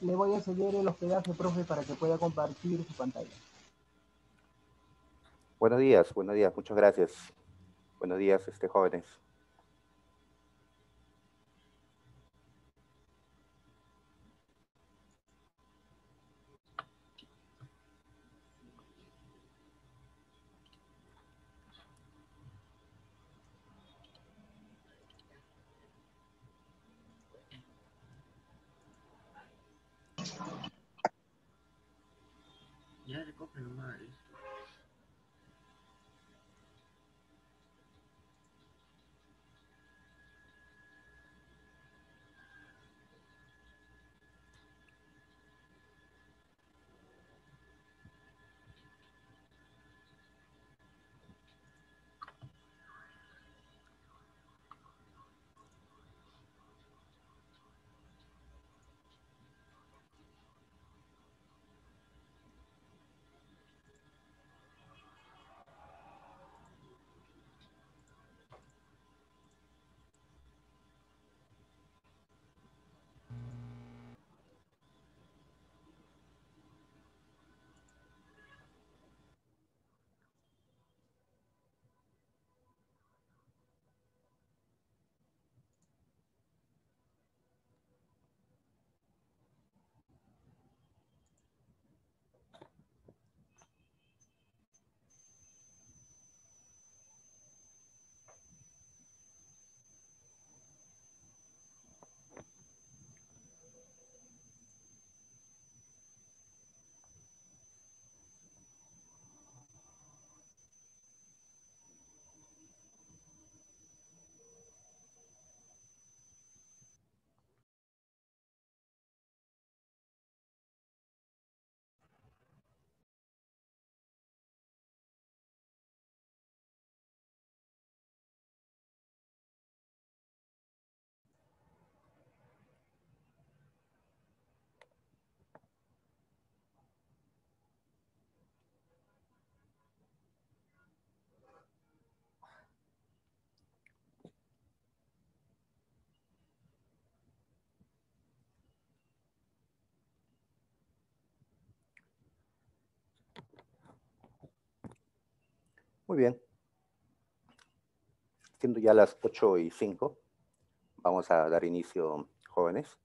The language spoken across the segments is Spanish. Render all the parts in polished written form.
Le voy a ceder el hospedaje, profe, para que pueda compartir su pantalla. Buenos días, muchas gracias. Buenos días, jóvenes. Ya le copio nomás. Muy bien, siendo ya las 8:05, vamos a dar inicio, jóvenes.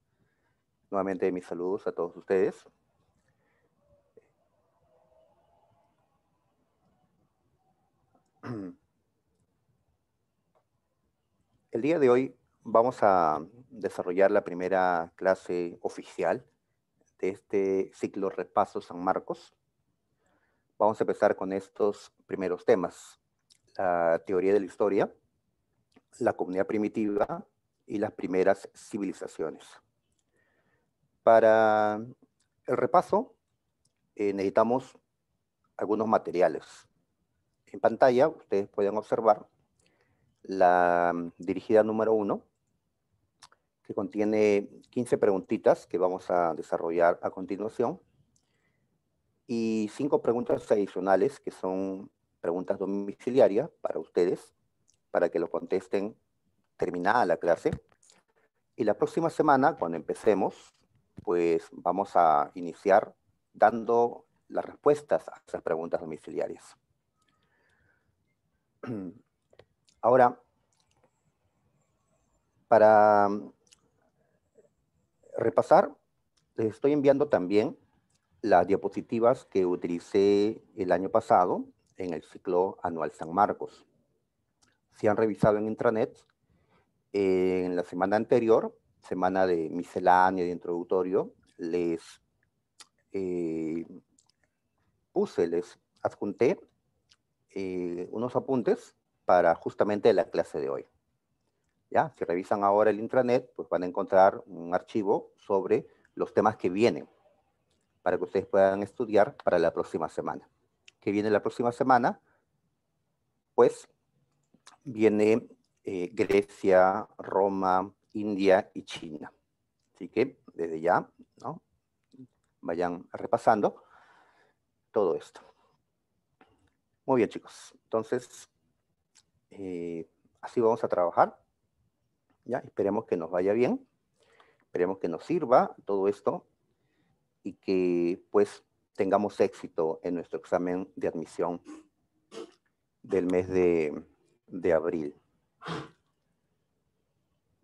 Nuevamente mis saludos a todos ustedes. El día de hoy vamos a desarrollar la primera clase oficial de este ciclo Repaso San Marcos. Vamos a empezar con estos primeros temas: la teoría de la historia, la comunidad primitiva y las primeras civilizaciones. Para el repaso necesitamos algunos materiales. En pantalla ustedes pueden observar la dirigida número 1, que contiene 15 preguntitas que vamos a desarrollar a continuación, y 5 preguntas adicionales que son preguntas domiciliarias para ustedes, para que lo contesten terminada la clase. Y la próxima semana, cuando empecemos, pues vamos a iniciar dando las respuestas a esas preguntas domiciliarias. Ahora, para repasar, les estoy enviando también las diapositivas que utilicé el año pasado en el ciclo anual San Marcos. Si han revisado en intranet, en la semana anterior, semana de miscelánea, de introductorio, les les adjunté unos apuntes para justamente la clase de hoy. ¿Ya? Si revisan ahora el intranet, pues van a encontrar un archivo sobre los temas que vienen, para que ustedes puedan estudiar para la próxima semana. ¿Qué viene la próxima semana? Pues viene Grecia, Roma, India y China. Así que desde ya, ¿no?, vayan repasando todo esto. Muy bien, chicos. Entonces, así vamos a trabajar. ¿Ya? Esperemos que nos vaya bien. Esperemos que nos sirva todo esto. y que pues tengamos éxito en nuestro examen de admisión del mes de abril.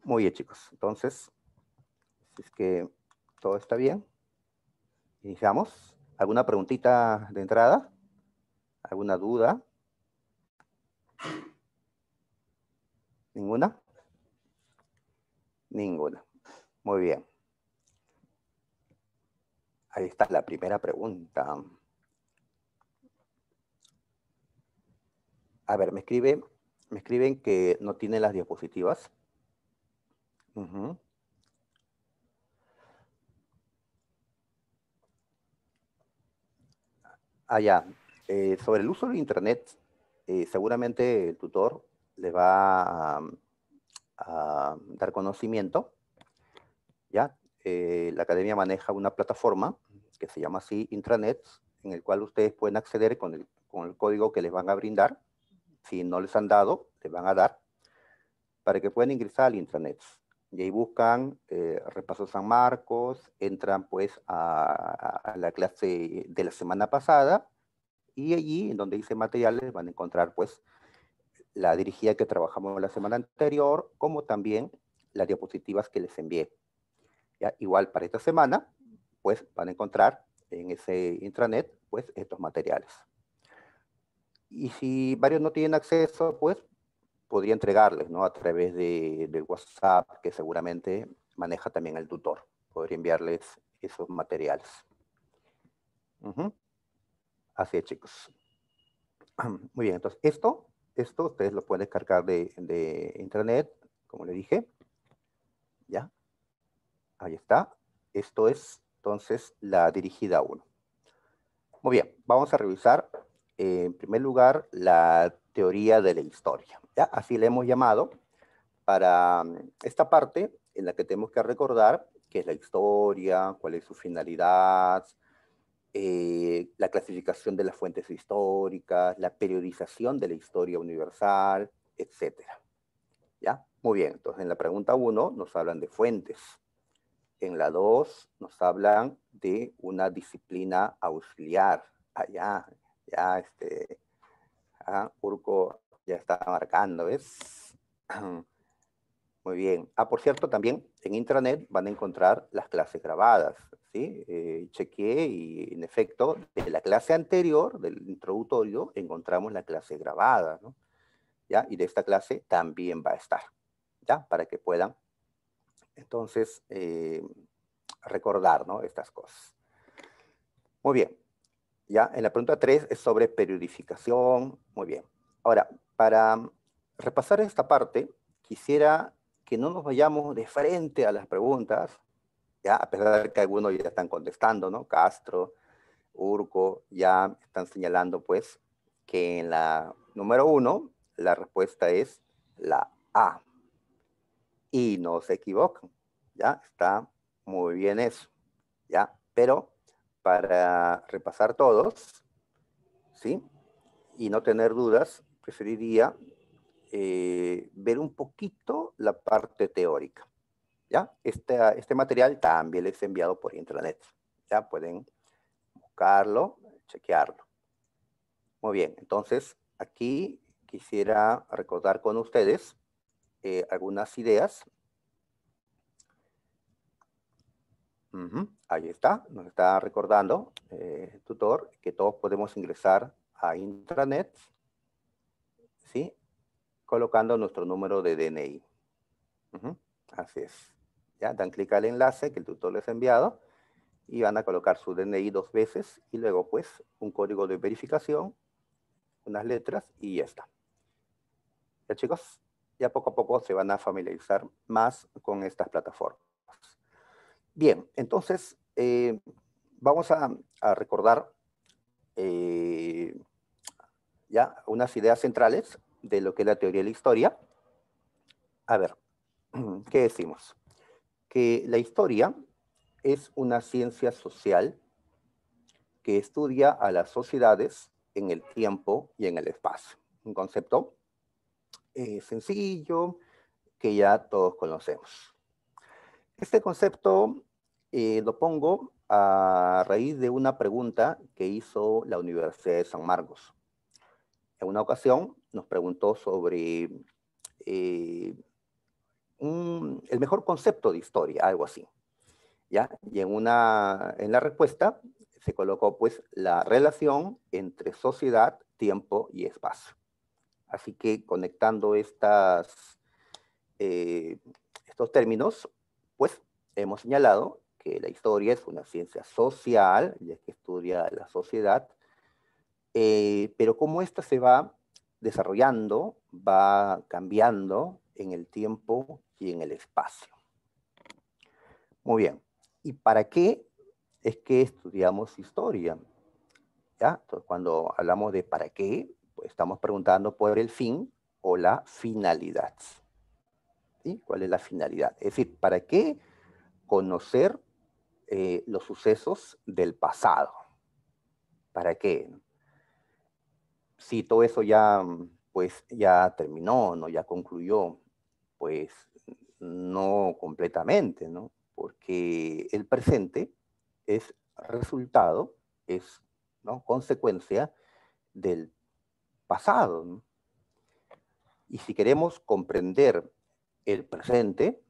Muy bien, chicos. Entonces, si es que todo está bien, iniciamos. ¿Alguna preguntita de entrada? ¿Alguna duda? ¿Ninguna? Ninguna. Muy bien. Ahí está la primera pregunta. A ver, me escriben que no tienen las diapositivas. Uh-huh. Ya. Sobre el uso de Internet, seguramente el tutor le va a dar conocimiento. ¿Ya? La academia maneja una plataforma que se llama así Intranet, en el cual ustedes pueden acceder con el código que les van a brindar. Si no les han dado, les van a dar, para que puedan ingresar al intranet. Y ahí buscan Repaso San Marcos, entran pues a la clase de la semana pasada, y allí, en donde dice materiales, van a encontrar pues la dirigida que trabajamos la semana anterior, como también las diapositivas que les envié. ¿Ya? Igual para esta semana, pues van a encontrar en ese intranet pues estos materiales. Y si varios no tienen acceso, pues podría entregarles, ¿no? A través de WhatsApp, que seguramente maneja también el tutor. Podría enviarles esos materiales. Así es, chicos. Muy bien, entonces esto ustedes lo pueden descargar de internet, como le dije. ¿Ya? Ahí está. Esto es, entonces, la dirigida 1. Muy bien, vamos a revisar, en primer lugar, la teoría de la historia. ¿Ya? Así le hemos llamado para esta parte en la que tenemos que recordar qué es la historia, cuál es su finalidad, la clasificación de las fuentes históricas, la periodización de la historia universal, etcétera. ¿Ya? Muy bien, entonces en la pregunta 1 nos hablan de fuentes. En la 2 nos hablan de una disciplina auxiliar. Allá, Urco ya está marcando, ¿ves? Muy bien. Por cierto, también en intranet van a encontrar las clases grabadas, ¿sí? Chequeé y en efecto, de la clase anterior, del introductorio, encontramos la clase grabada, ¿no? ¿Ya? Y de esta clase también va a estar, ¿ya? Para que puedan, entonces, recordar, ¿no? Estas cosas. Muy bien. Ya, en la pregunta 3 es sobre periodificación. Muy bien. Ahora, para repasar esta parte, quisiera que no nos vayamos de frente a las preguntas, ya, a pesar de que algunos ya están contestando, ¿no? Castro, Urco, ya están señalando, pues, que en la número 1, la respuesta es la A. Y no se equivocan, ¿ya? Está muy bien eso, ¿ya? Pero para repasar todos, ¿sí? Y no tener dudas, preferiría ver un poquito la parte teórica. ¿Ya? Este material también les he enviado por intranet. Ya pueden buscarlo, chequearlo. Muy bien, entonces aquí quisiera recordar con ustedes algunas ideas. Ahí está, nos está recordando el tutor que todos podemos ingresar a intranet, ¿sí? Colocando nuestro número de DNI. Así es. Ya, dan clic al enlace que el tutor les ha enviado y van a colocar su DNI 2 veces y luego pues un código de verificación, unas letras y ya está. Ya, chicos, ya poco a poco se van a familiarizar más con estas plataformas. Bien, entonces vamos a recordar ya unas ideas centrales de lo que es la teoría de la historia. A ver, ¿qué decimos? Que la historia es una ciencia social que estudia a las sociedades en el tiempo y en el espacio. Un concepto sencillo que ya todos conocemos. Este concepto lo pongo a raíz de una pregunta que hizo la Universidad de San Marcos. En una ocasión nos preguntó sobre el mejor concepto de historia, algo así, ¿ya? Y en la respuesta se colocó pues la relación entre sociedad, tiempo y espacio. Así que conectando estos términos, pues hemos señalado que la historia es una ciencia social, ya que estudia la sociedad, pero cómo ésta se va desarrollando, va cambiando en el tiempo y en el espacio. Muy bien. ¿Y para qué es que estudiamos historia? ¿Ya? Entonces, cuando hablamos de para qué, pues estamos preguntando por el fin o la finalidad. ¿Sí? ¿Cuál es la finalidad? Es decir, ¿para qué conocer los sucesos del pasado? ¿Para qué? Si todo eso ya, pues, ya terminó, ¿no? Ya concluyó, pues no completamente, ¿no? Porque el presente es resultado, es, ¿no?, consecuencia del pasado, ¿no? Y si queremos comprender el presente,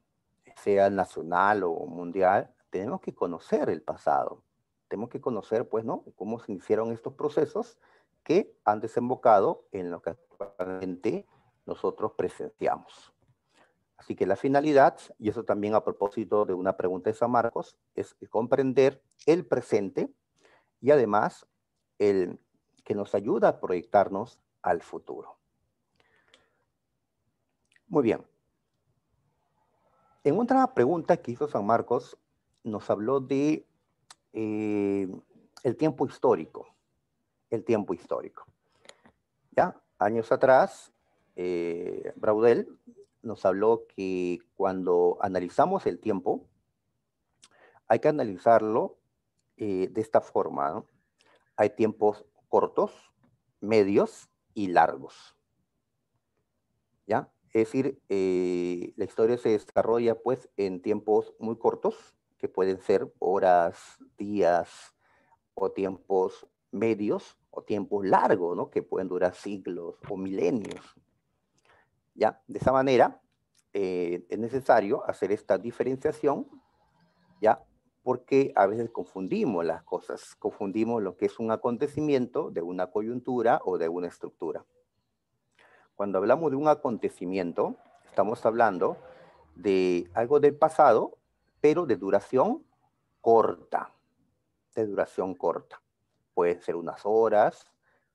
sea nacional o mundial, tenemos que conocer el pasado. Tenemos que conocer, pues, ¿no?, cómo se iniciaron estos procesos que han desembocado en lo que actualmente nosotros presenciamos. Así que la finalidad, y eso también a propósito de una pregunta de San Marcos, es comprender el presente y además el que nos ayuda a proyectarnos al futuro. Muy bien. En otra pregunta que hizo San Marcos, nos habló de el tiempo histórico. El tiempo histórico. ¿Ya? Años atrás, Braudel nos habló que cuando analizamos el tiempo, hay que analizarlo de esta forma, ¿no? Hay tiempos cortos, medios y largos. ¿Ya? Es decir, la historia se desarrolla pues en tiempos muy cortos, que pueden ser horas, días, o tiempos medios, o tiempos largos, ¿no?, que pueden durar siglos o milenios. ¿Ya? De esa manera, es necesario hacer esta diferenciación, ¿ya? Porque a veces confundimos las cosas, confundimos lo que es un acontecimiento de una coyuntura o de una estructura. Cuando hablamos de un acontecimiento, estamos hablando de algo del pasado, pero de duración corta, de duración corta. Pueden ser unas horas,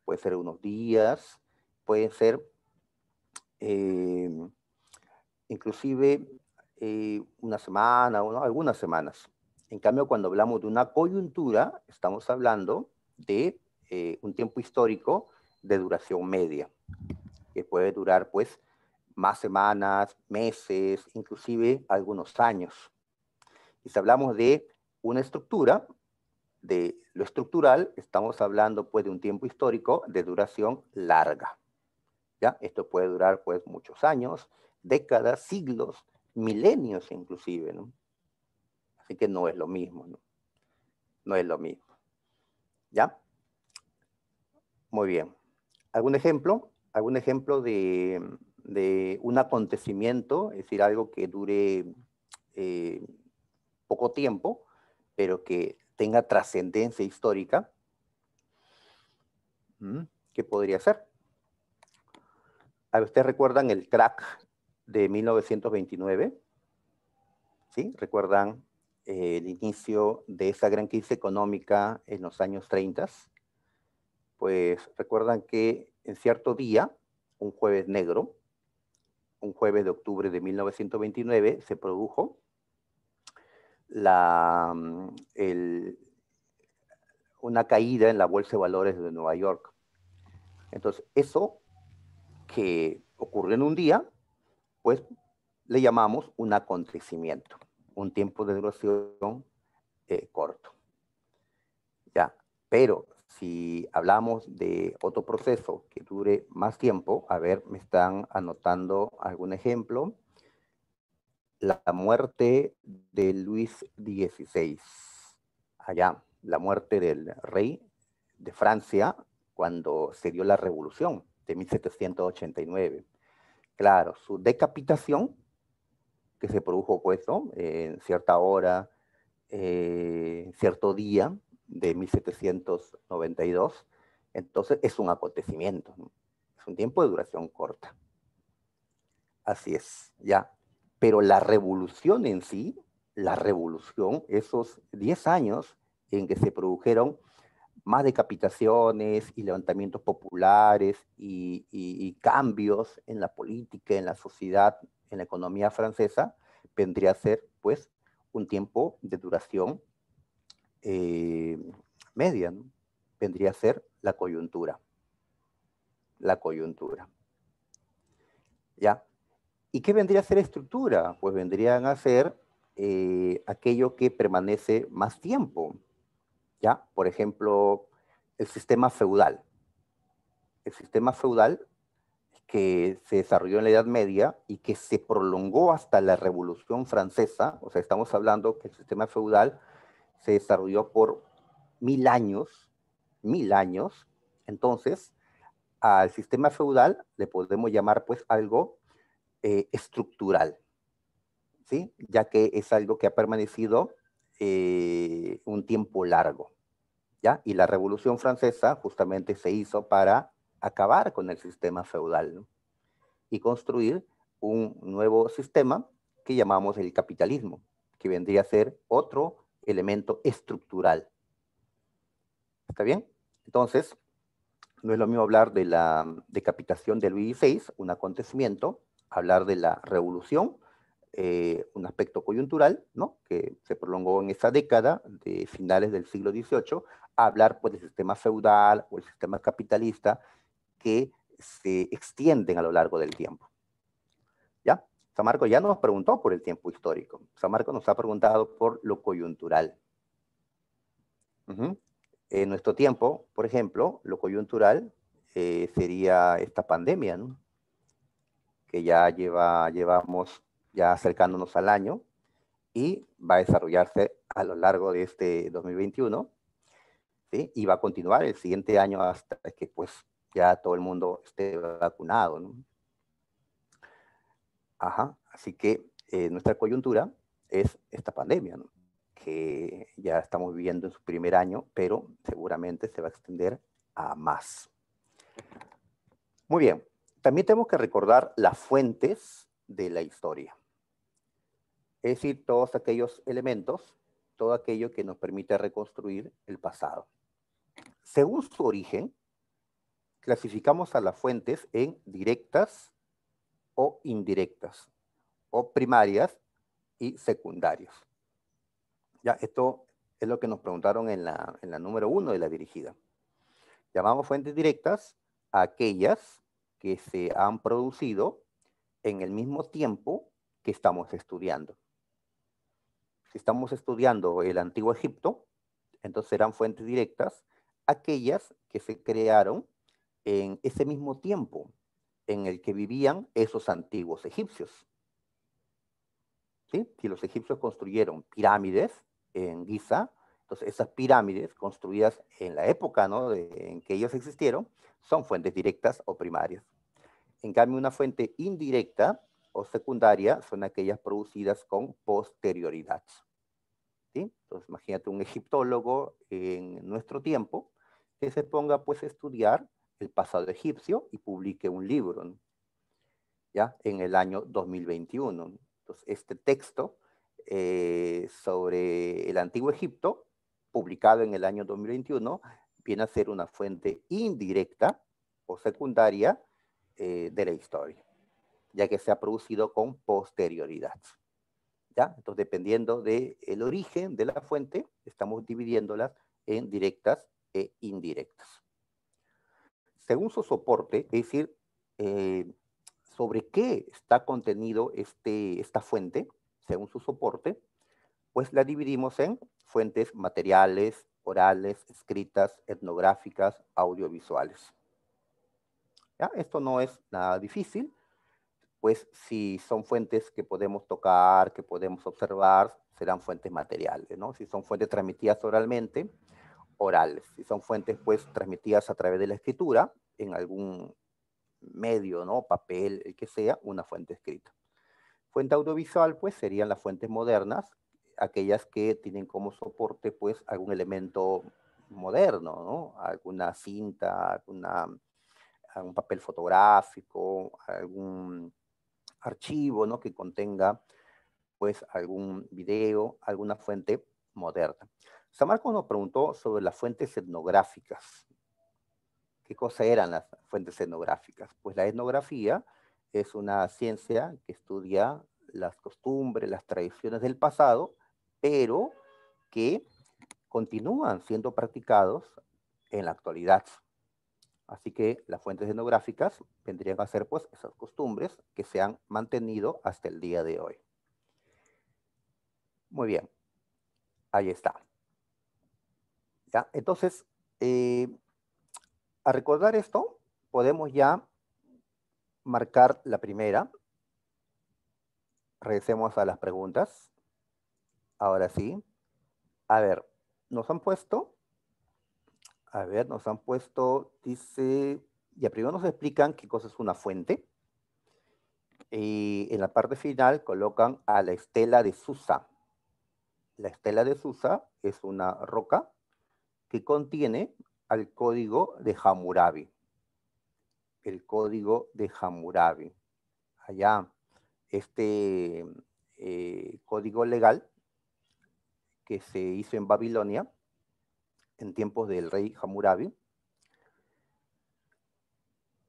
puede ser unos días, pueden ser inclusive una semana o, ¿no?, algunas semanas. En cambio, cuando hablamos de una coyuntura, estamos hablando de un tiempo histórico de duración media, que puede durar pues más semanas, meses, inclusive algunos años. Y si hablamos de una estructura, de lo estructural, estamos hablando pues de un tiempo histórico de duración larga. ¿Ya? Esto puede durar pues muchos años, décadas, siglos, milenios inclusive, ¿no? Así que no es lo mismo, ¿no? No es lo mismo. ¿Ya? Muy bien. ¿Algún ejemplo? ¿Algún ejemplo de un acontecimiento, es decir, algo que dure poco tiempo, pero que tenga trascendencia histórica? ¿Qué podría ser? ¿Ustedes recuerdan el crack de 1929? ¿Sí? ¿Recuerdan el inicio de esa gran crisis económica en los años 30? Pues recuerdan que en cierto día, un jueves negro, un jueves de octubre de 1929, se produjo una caída en la Bolsa de Valores de Nueva York. Entonces, eso que ocurrió en un día, pues le llamamos un acontecimiento, un tiempo de duración corto. Ya, pero si hablamos de otro proceso que dure más tiempo, a ver, me están anotando algún ejemplo. La muerte de Luis XVI. allá, la muerte del rey de Francia cuando se dio la revolución de 1789. Claro, su decapitación, que se produjo pues, ¿no? En cierta hora, cierto día de 1792, entonces es un acontecimiento, ¿no? Es un tiempo de duración corta. Así es, ya. Pero la revolución en sí, la revolución, esos 10 años en que se produjeron más decapitaciones y levantamientos populares y cambios en la política, en la sociedad, en la economía francesa, vendría a ser, pues, un tiempo de duración media, ¿no? Vendría a ser la coyuntura. La coyuntura. ¿Ya? ¿Y qué vendría a ser estructura? Pues vendrían a ser aquello que permanece más tiempo, ¿ya? Por ejemplo, el sistema feudal. El sistema feudal que se desarrolló en la Edad Media y que se prolongó hasta la Revolución Francesa, o sea, estamos hablando que el sistema feudal se desarrolló por 1000 años, entonces al sistema feudal le podemos llamar pues algo estructural, ¿sí? Ya que es algo que ha permanecido un tiempo largo, ¿ya? Y la Revolución Francesa justamente se hizo para acabar con el sistema feudal, ¿no? Y construir un nuevo sistema que llamamos el capitalismo, que vendría a ser otro elemento estructural. ¿Está bien? Entonces, no es lo mismo hablar de la decapitación de Luis XVI, un acontecimiento, hablar de la revolución, un aspecto coyuntural, ¿no? Que se prolongó en esa década de finales del siglo XVIII, a hablar pues, del sistema feudal o el sistema capitalista que se extienden a lo largo del tiempo. ¿Ya? San Marcos ya nos preguntó por el tiempo histórico. San Marcos nos ha preguntado por lo coyuntural. En nuestro tiempo, por ejemplo, lo coyuntural sería esta pandemia, ¿no? Que ya llevamos ya acercándonos al año y va a desarrollarse a lo largo de este 2021, ¿sí? Y va a continuar el siguiente año hasta que pues ya todo el mundo esté vacunado, ¿no? Ajá, así que nuestra coyuntura es esta pandemia, ¿no? Que ya estamos viviendo en su primer año, pero seguramente se va a extender a más. Muy bien, también tenemos que recordar las fuentes de la historia. Es decir, todos aquellos elementos, todo aquello que nos permite reconstruir el pasado. Según su origen, clasificamos a las fuentes en directas o indirectas, o primarias y secundarias. Ya, esto es lo que nos preguntaron en la número 1 de la dirigida. Llamamos fuentes directas a aquellas que se han producido en el mismo tiempo que estamos estudiando. Si estamos estudiando el Antiguo Egipto, entonces serán fuentes directas aquellas que se crearon en ese mismo tiempo en el que vivían esos antiguos egipcios. ¿Sí? Si los egipcios construyeron pirámides en Giza, entonces esas pirámides construidas en la época, ¿no? en que ellos existieron, son fuentes directas o primarias. En cambio, una fuente indirecta o secundaria son aquellas producidas con posterioridad. ¿Sí? Entonces, imagínate un egiptólogo en nuestro tiempo que se ponga pues a estudiar el pasado egipcio y publique un libro, ¿no? ¿Ya? En el año 2021. Entonces, este texto sobre el Antiguo Egipto, publicado en el año 2021, viene a ser una fuente indirecta o secundaria de la historia, ya que se ha producido con posterioridad. ¿Ya? Entonces, dependiendo del origen de la fuente, estamos dividiéndolas en directas e indirectas. Según su soporte, es decir, sobre qué está contenido esta fuente, según su soporte, pues la dividimos en fuentes materiales, orales, escritas, etnográficas, audiovisuales. ¿Ya? Esto no es nada difícil. pues si son fuentes que podemos tocar, que podemos observar, serán fuentes materiales, ¿no? Si son fuentes transmitidas oralmente, orales. Si son fuentes, pues, transmitidas a través de la escritura, en algún medio, ¿no? Papel, el que sea, una fuente escrita. Fuente audiovisual, pues, serían las fuentes modernas, aquellas que tienen como soporte, pues, algún elemento moderno, ¿no? Alguna cinta, algún papel fotográfico, algún archivo, ¿no? Que contenga, pues, algún video, alguna fuente moderna. San Marcos nos preguntó sobre las fuentes etnográficas. ¿Qué cosa eran las fuentes etnográficas? Pues la etnografía es una ciencia que estudia las costumbres, las tradiciones del pasado, pero que continúan siendo practicados en la actualidad. Así que las fuentes etnográficas vendrían a ser, pues, esas costumbres que se han mantenido hasta el día de hoy. Muy bien, ahí está. ¿Ya? Entonces, a recordar esto, podemos ya marcar la primera. Regresemos a las preguntas. Ahora sí. A ver, nos han puesto, dice, ya primero nos explican qué cosa es una fuente. Y en la parte final colocan a la estela de Susa. La estela de Susa es una roca que contiene al código de Hammurabi. El código de Hammurabi. Allá, este código legal que se hizo en Babilonia en tiempos del rey Hammurabi.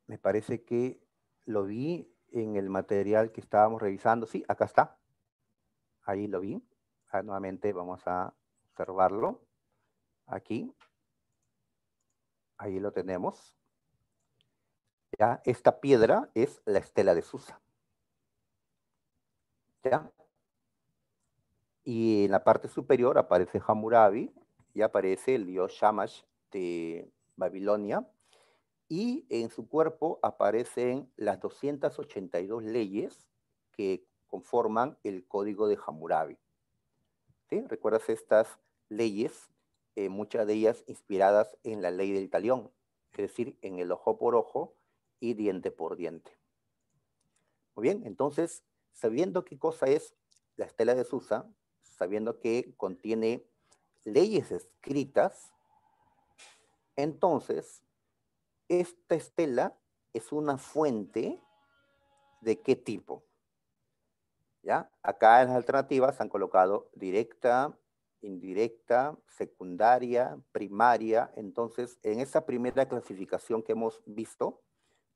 Me parece que lo vi en el material que estábamos revisando. Sí, acá está. Ahí lo vi. Nuevamente vamos a observarlo. Aquí. Ahí lo tenemos. ¿Ya? Esta piedra es la estela de Susa. ¿Ya? Y en la parte superior aparece Hammurabi y aparece el dios Shamash de Babilonia. Y en su cuerpo aparecen las 282 leyes que conforman el código de Hammurabi. ¿Sí? ¿Recuerdas estas leyes? Muchas de ellas inspiradas en la ley del talión, es decir, en el ojo por ojo y diente por diente. Muy bien, entonces, sabiendo qué cosa es la estela de Susa, sabiendo que contiene leyes escritas, entonces, esta estela es una fuente ¿de qué tipo? ¿Ya? Acá en las alternativas han colocado directa, indirecta, secundaria, primaria. Entonces, en esa primera clasificación que hemos visto,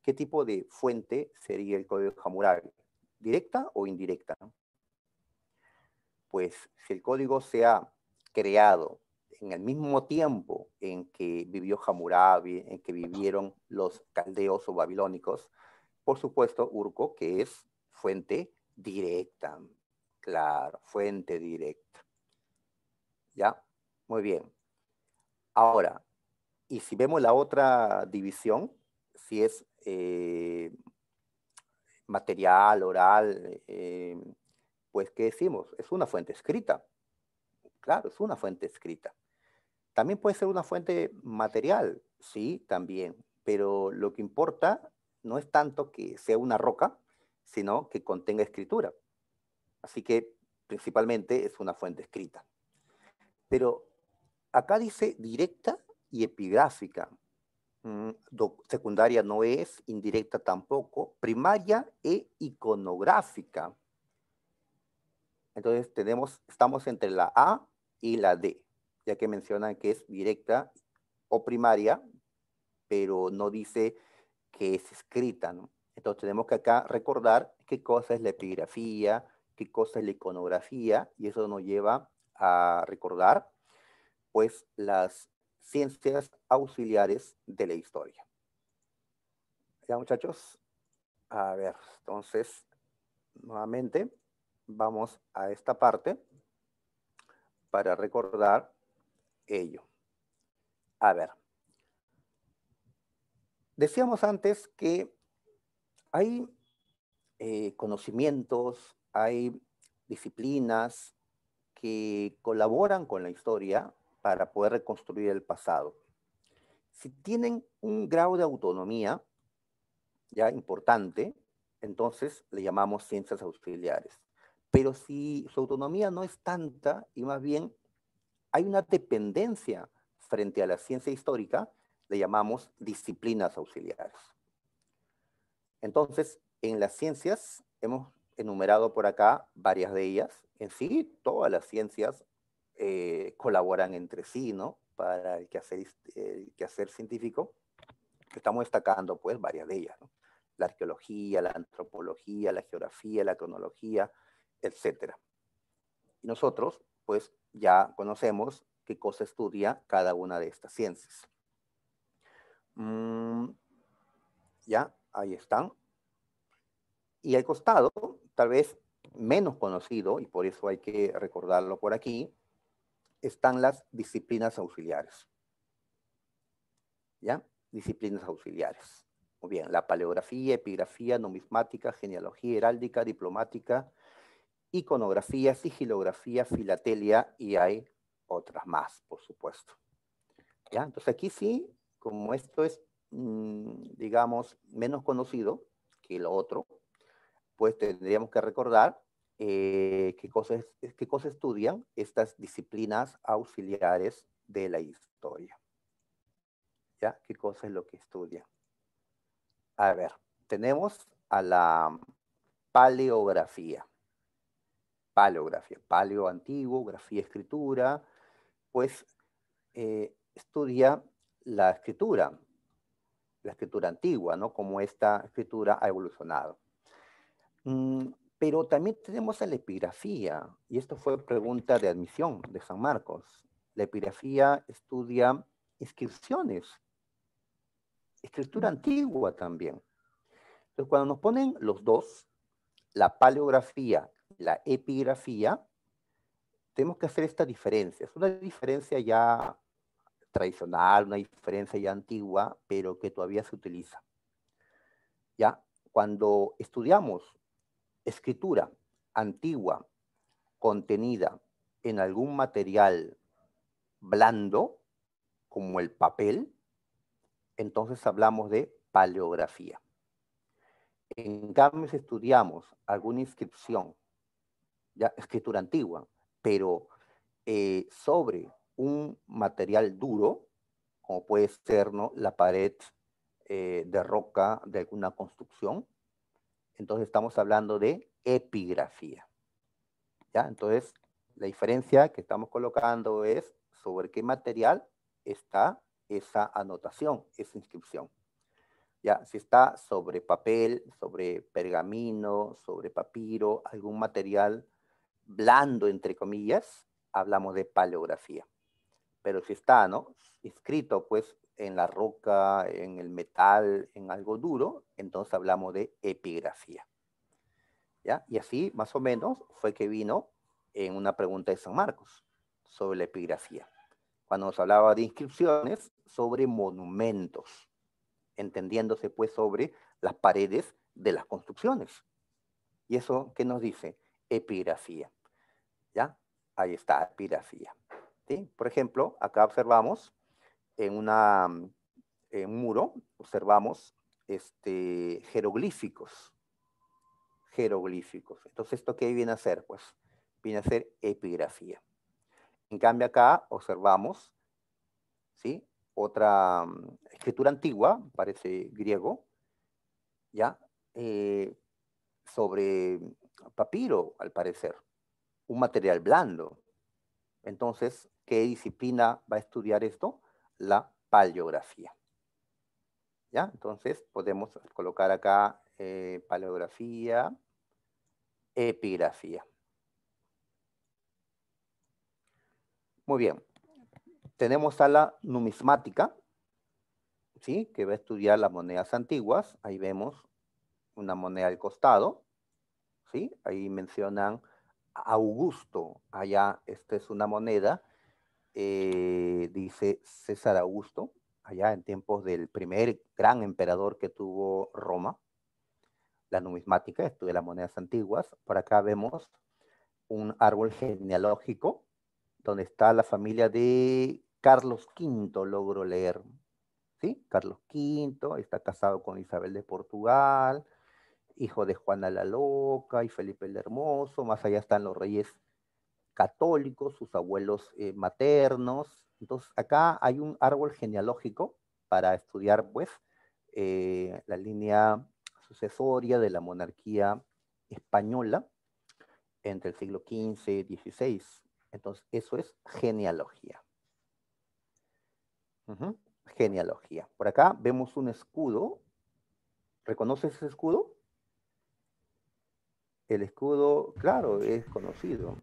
¿qué tipo de fuente sería el código de Hammurabi? ¿Directa o indirecta? Pues si el código se ha creado en el mismo tiempo en que vivió Hammurabi, en que vivieron los caldeos o babilónicos, por supuesto, Urco, que es fuente directa. Claro, fuente directa. ¿Ya? Muy bien. Ahora, y si vemos la otra división, si es material, oral, pues, ¿qué decimos? Es una fuente escrita. Claro, es una fuente escrita. También puede ser una fuente material, sí, también, pero lo que importa no es tanto que sea una roca, sino que contenga escritura. Así que principalmente es una fuente escrita. Pero acá dice directa y epigráfica. Secundaria no es, indirecta tampoco, primaria e iconográfica. Entonces estamos entre la A y la D, ya que mencionan que es directa o primaria, pero no dice que es escrita, ¿no? Entonces tenemos que acá recordar qué cosa es la epigrafía, qué cosa es la iconografía, y eso nos lleva a recordar, pues, las ciencias auxiliares de la historia. ¿Ya, muchachos? A ver, entonces, nuevamente, vamos a esta parte para recordar ello. A ver, decíamos antes que hay conocimientos, hay disciplinas que colaboran con la historia para poder reconstruir el pasado. Si tienen un grado de autonomía ya importante, entonces le llamamos ciencias auxiliares. Pero si su autonomía no es tanta y más bien hay una dependencia frente a la ciencia histórica, le llamamos disciplinas auxiliares. Entonces, en las ciencias hemos enumerado por acá varias de ellas. En sí, todas las ciencias colaboran entre sí, ¿no? Para el quehacer científico. Estamos destacando, pues, varias de ellas, ¿no? La arqueología, la antropología, la geografía, la cronología, etcétera. Y nosotros, pues, ya conocemos qué cosa estudia cada una de estas ciencias. Ya, ahí están. Y al costado, tal vez menos conocido, y por eso hay que recordarlo por aquí, están las disciplinas auxiliares. ¿Ya? Disciplinas auxiliares. Muy bien, la paleografía, epigrafía, numismática, genealogía heráldica, diplomática, iconografía, sigilografía, filatelia, y hay otras más, por supuesto. ¿Ya? Entonces aquí sí, como esto es, digamos, menos conocido que lo otro, pues tendríamos que recordar qué cosas estudian estas disciplinas auxiliares de la historia. ¿Ya? ¿Qué cosa es lo que estudian? A ver, tenemos a la paleografía. Paleo antiguo, grafía escritura, pues estudia la escritura antigua, ¿no? Cómo esta escritura ha evolucionado. Pero también tenemos a la epigrafía, y esto fue pregunta de admisión de San Marcos. La epigrafía estudia inscripciones, escritura antigua también. Entonces, cuando nos ponen los dos, la paleografía y la epigrafía, tenemos que hacer esta diferencia. Es una diferencia ya tradicional, una diferencia ya antigua, pero que todavía se utiliza. ¿Ya? Cuando estudiamos escritura antigua contenida en algún material blando, como el papel, entonces hablamos de paleografía. En cambio, si estudiamos alguna inscripción, ya escritura antigua, pero sobre un material duro, como puede ser, ¿no?, la pared de roca de alguna construcción, entonces estamos hablando de epigrafía. ¿Ya? Entonces, la diferencia que estamos colocando es sobre qué material está esa anotación, esa inscripción. Ya, si está sobre papel, sobre pergamino, sobre papiro, algún material blando, entre comillas, hablamos de paleografía. Pero si está, ¿no?, inscrito, pues, en la roca, en el metal, en algo duro, entonces hablamos de epigrafía. ¿Ya? Y así, más o menos, fue que vino en una pregunta de San Marcos sobre la epigrafía. Cuando nos hablaba de inscripciones, sobre monumentos, entendiéndose pues sobre las paredes de las construcciones. ¿Y eso qué nos dice? Epigrafía. ¿Ya? Ahí está, epigrafía. ¿Sí? Por ejemplo, acá observamos en un muro, observamos jeroglíficos. Entonces, ¿esto qué viene a ser? Pues viene a ser epigrafía. En cambio, acá observamos, ¿sí?, otra escritura antigua, parece griego, ¿ya? Sobre papiro, al parecer, un material blando. Entonces, ¿qué disciplina va a estudiar esto? La paleografía. ¿Ya? Entonces, podemos colocar acá paleografía, epigrafía. Muy bien. Tenemos a la numismática, ¿sí?, que va a estudiar las monedas antiguas. Ahí vemos una moneda al costado, ¿sí? Ahí mencionan Augusto. Allá, esta es una moneda, dice César Augusto, allá en tiempos del primer gran emperador que tuvo Roma. la numismática, estudia las monedas antiguas. Por acá vemos un árbol genealógico donde está la familia de Carlos V, logro leer. ¿Sí? Carlos V está casado con Isabel de Portugal, hijo de Juana la Loca y Felipe el Hermoso. Más allá están los reyes católicos, sus abuelos maternos. Entonces, acá hay un árbol genealógico para estudiar, pues, la línea sucesoria de la monarquía española entre el siglo XV y XVI. Entonces, eso es genealogía. Genealogía. Por acá vemos un escudo. ¿Reconoces ese escudo? El escudo, claro, es conocido.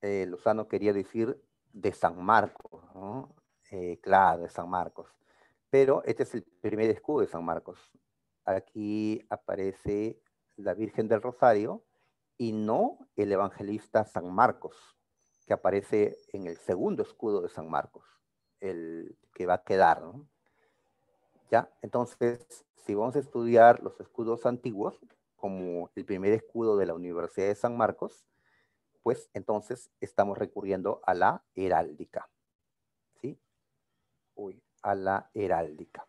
Lozano quería decir de San Marcos, ¿no? Claro, de San Marcos. Pero este es el primer escudo de San Marcos. Aquí aparece la Virgen del Rosario y no el evangelista San Marcos, que aparece en el segundo escudo de San Marcos, el que va a quedar, ¿no? ¿Ya? Entonces, si vamos a estudiar los escudos antiguos, como el primer escudo de la Universidad de San Marcos, pues entonces estamos recurriendo a la heráldica. ¿Sí? A la heráldica.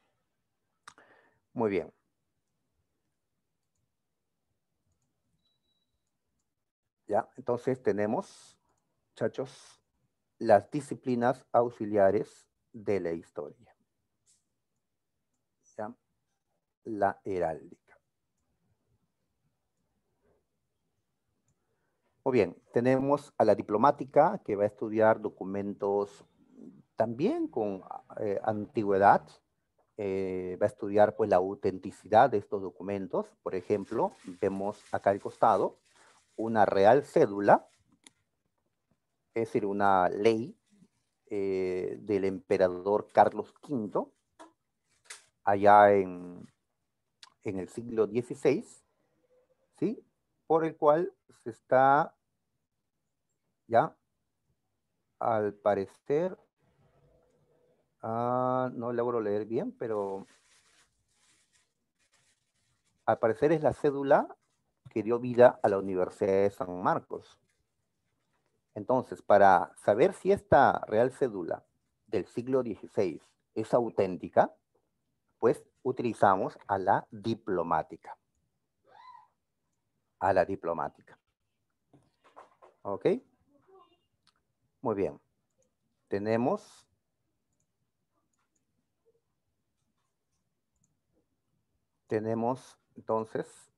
Muy bien. Ya, entonces tenemos, muchachos, las disciplinas auxiliares de la historia. ¿Ya? La heráldica. Muy bien, tenemos a la diplomática que va a estudiar documentos también con antigüedad. Va a estudiar pues la autenticidad de estos documentos. Por ejemplo, vemos acá al costado una real cédula, es decir, una ley del emperador Carlos V, allá en el siglo XVI, ¿sí? Por el cual se está, ya, al parecer, no logro leer bien, pero al parecer es la cédula que dio vida a la Universidad de San Marcos. Entonces, para saber si esta real cédula del siglo XVI es auténtica, pues utilizamos a la diplomática. A la diplomática. ¿Ok? Muy bien. Tenemos entonces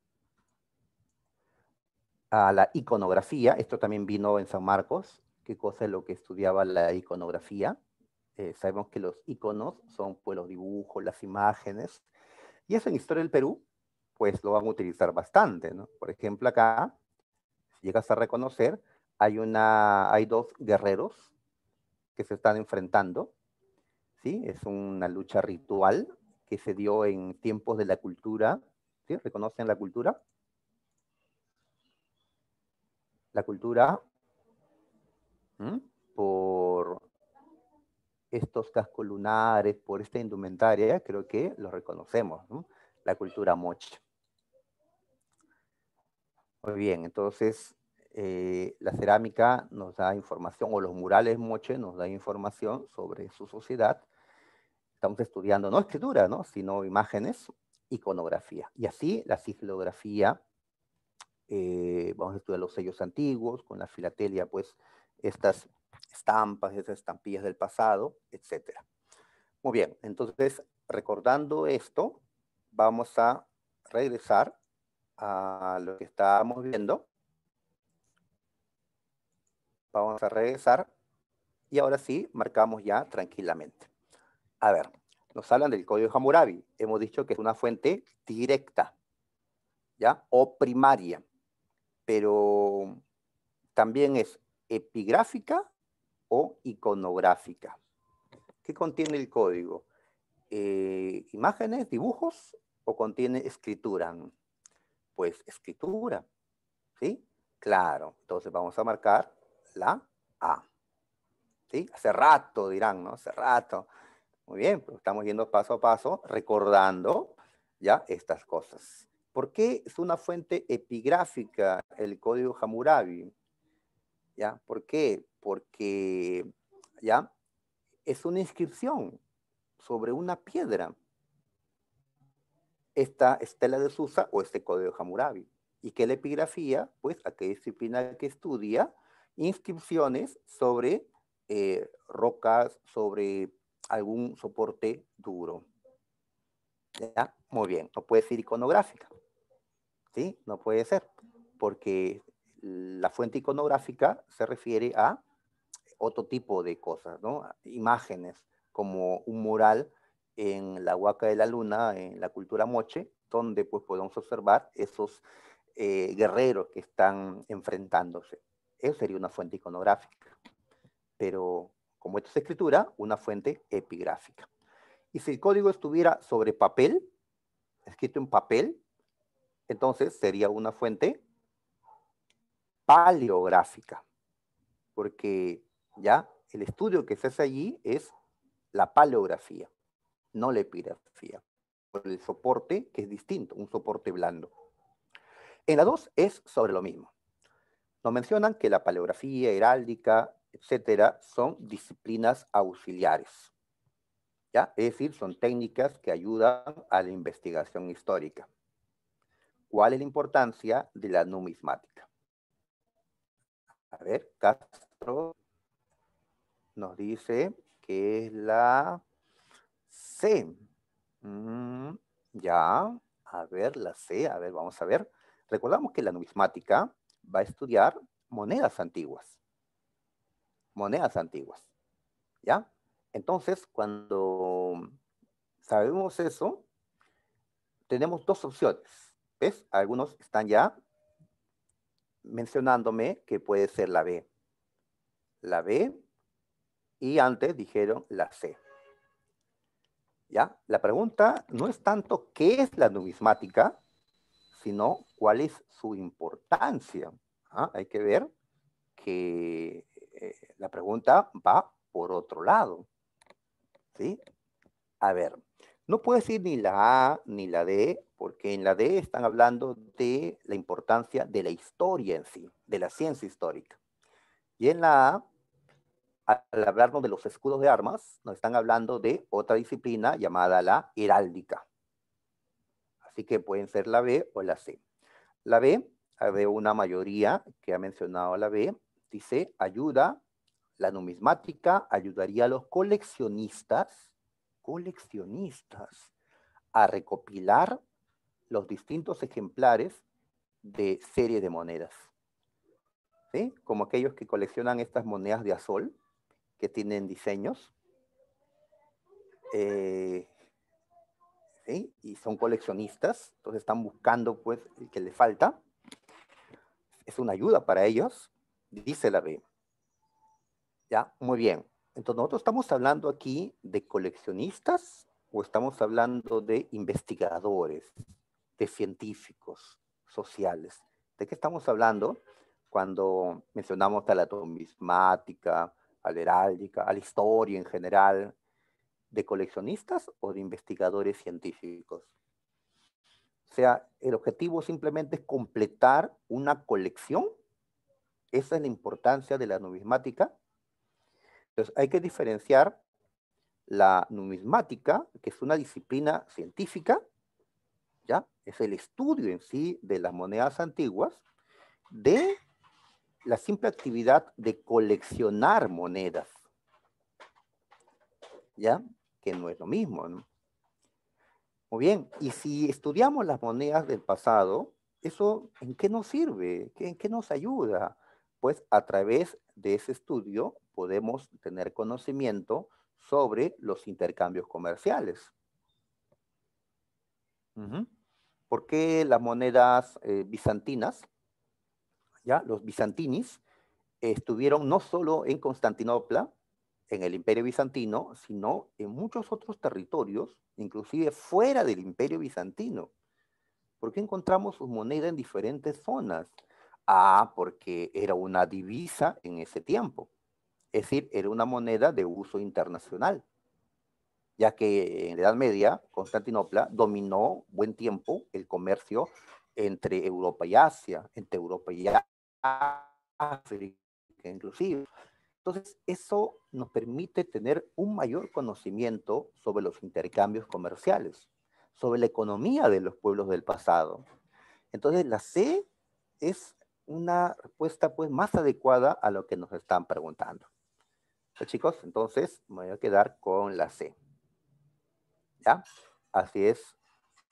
a la iconografía. Esto también vino en San Marcos. ¿Qué cosa es lo que estudiaba la iconografía? Sabemos que los iconos son pues los dibujos, las imágenes. Y eso en Historia del Perú, pues lo van a utilizar bastante, ¿no? Por ejemplo, acá, si llegas a reconocer, hay dos guerreros que se están enfrentando, ¿sí? Es una lucha ritual que se dio en tiempos de la cultura, ¿sí? ¿Reconocen la cultura? La cultura, ¿m? Por estos cascos lunares, por esta indumentaria, creo que lo reconocemos, ¿no? La cultura moche. Muy bien, entonces la cerámica nos da información, o los murales moche nos da información sobre su sociedad. Estamos estudiando no escritura, ¿no? Sino imágenes, iconografía. Y así la sigilografía, vamos a estudiar los sellos antiguos, con la filatelia, pues estas estampas, esas estampillas del pasado, etcétera. Muy bien, entonces recordando esto, vamos a regresar a lo que estábamos viendo. Vamos a regresar y ahora sí, marcamos ya tranquilamente. A ver, nos hablan del código Hammurabi. Hemos dicho que es una fuente directa, ¿ya? O primaria, pero también es epigráfica o iconográfica. ¿Qué contiene el código? ¿Imágenes, dibujos o contiene escritura? Pues escritura, ¿sí? Claro, entonces vamos a marcar la A. ¿Sí? Hace rato dirán, ¿no? Hace rato. Muy bien, pues estamos yendo paso a paso, recordando ya estas cosas. ¿Por qué es una fuente epigráfica el código Hammurabi? ¿Ya? ¿Por qué? Porque, ¿ya? Es una inscripción sobre una piedra, esta estela de Susa o este código Hammurabi. ¿Y qué es la epigrafía? Pues aquella disciplina que estudia inscripciones sobre rocas, sobre algún soporte duro. ¿Ya? Muy bien, no puede ser iconográfica, ¿sí? No puede ser, porque la fuente iconográfica se refiere a otro tipo de cosas, ¿no? Imágenes, como un mural en la Huaca de la Luna, en la cultura moche, donde pues podemos observar esos guerreros que están enfrentándose. Eso sería una fuente iconográfica, pero como esto es escritura, una fuente epigráfica. Y si el código estuviera sobre papel, escrito en papel, entonces sería una fuente paleográfica, porque ya el estudio que se hace allí es la paleografía, no la epigrafía, por el soporte que es distinto, un soporte blando. En la 2 es sobre lo mismo. Nos mencionan que la paleografía, heráldica, etcétera, son disciplinas auxiliares, ¿ya? Es decir, son técnicas que ayudan a la investigación histórica. ¿Cuál es la importancia de la numismática? A ver, Castro nos dice que es la C. Ya, a ver, la C, a ver, vamos a ver. Recordamos que la numismática va a estudiar monedas antiguas. Monedas antiguas, ¿ya? Entonces, cuando sabemos eso, tenemos dos opciones. ¿Ves? Algunos están ya mencionándome que puede ser la B. La B y antes dijeron la C. ¿Ya? La pregunta no es tanto qué es la numismática, sino cuál es su importancia. ¿Ah? Hay que ver que la pregunta va por otro lado. ¿Sí? A ver, no puedo decir ni la A ni la D, porque en la D están hablando de la importancia de la historia en sí, de la ciencia histórica. Y en la A, al hablarnos de los escudos de armas, nos están hablando de otra disciplina llamada la heráldica. Así que pueden ser la B o la C. La B, veo una mayoría que ha mencionado la B, dice ayuda, la numismática ayudaría a los coleccionistas a recopilar los distintos ejemplares de serie de monedas. ¿Sí? Como aquellos que coleccionan estas monedas de azul que tienen diseños. ¿Sí? Y son coleccionistas, entonces están buscando pues el que le falta. Es una ayuda para ellos, dice la B. Ya, muy bien. Entonces, ¿nosotros estamos hablando aquí de coleccionistas o estamos hablando de investigadores, de científicos sociales? ¿De qué estamos hablando cuando mencionamos a la numismática, a la heráldica, a la historia en general? ¿De coleccionistas o de investigadores científicos? O sea, el objetivo simplemente es completar una colección. Esa es la importancia de la numismática. Entonces, hay que diferenciar la numismática, que es una disciplina científica, ¿ya? Es el estudio en sí de las monedas antiguas, de la simple actividad de coleccionar monedas, ¿ya? Que no es lo mismo, ¿no? Muy bien, y si estudiamos las monedas del pasado, ¿eso en qué nos sirve? ¿En qué nos ayuda? Pues a través de ese estudio podemos tener conocimiento sobre los intercambios comerciales. ¿Por qué las monedas bizantinas, ya, los bizantinis, estuvieron no solo en Constantinopla, en el Imperio Bizantino, sino en muchos otros territorios, inclusive fuera del Imperio Bizantino? ¿Por qué encontramos sus monedas en diferentes zonas? Ah, porque era una divisa en ese tiempo. Es decir, era una moneda de uso internacional. ya que en la Edad Media Constantinopla dominó buen tiempo el comercio entre Europa y Asia, entre Europa y África inclusive. Entonces, eso nos permite tener un mayor conocimiento sobre los intercambios comerciales, sobre la economía de los pueblos del pasado. Entonces, la C es una respuesta pues más adecuada a lo que nos están preguntando. ¿Sí, chicos? Entonces, me voy a quedar con la C. ¿Ya? Así es.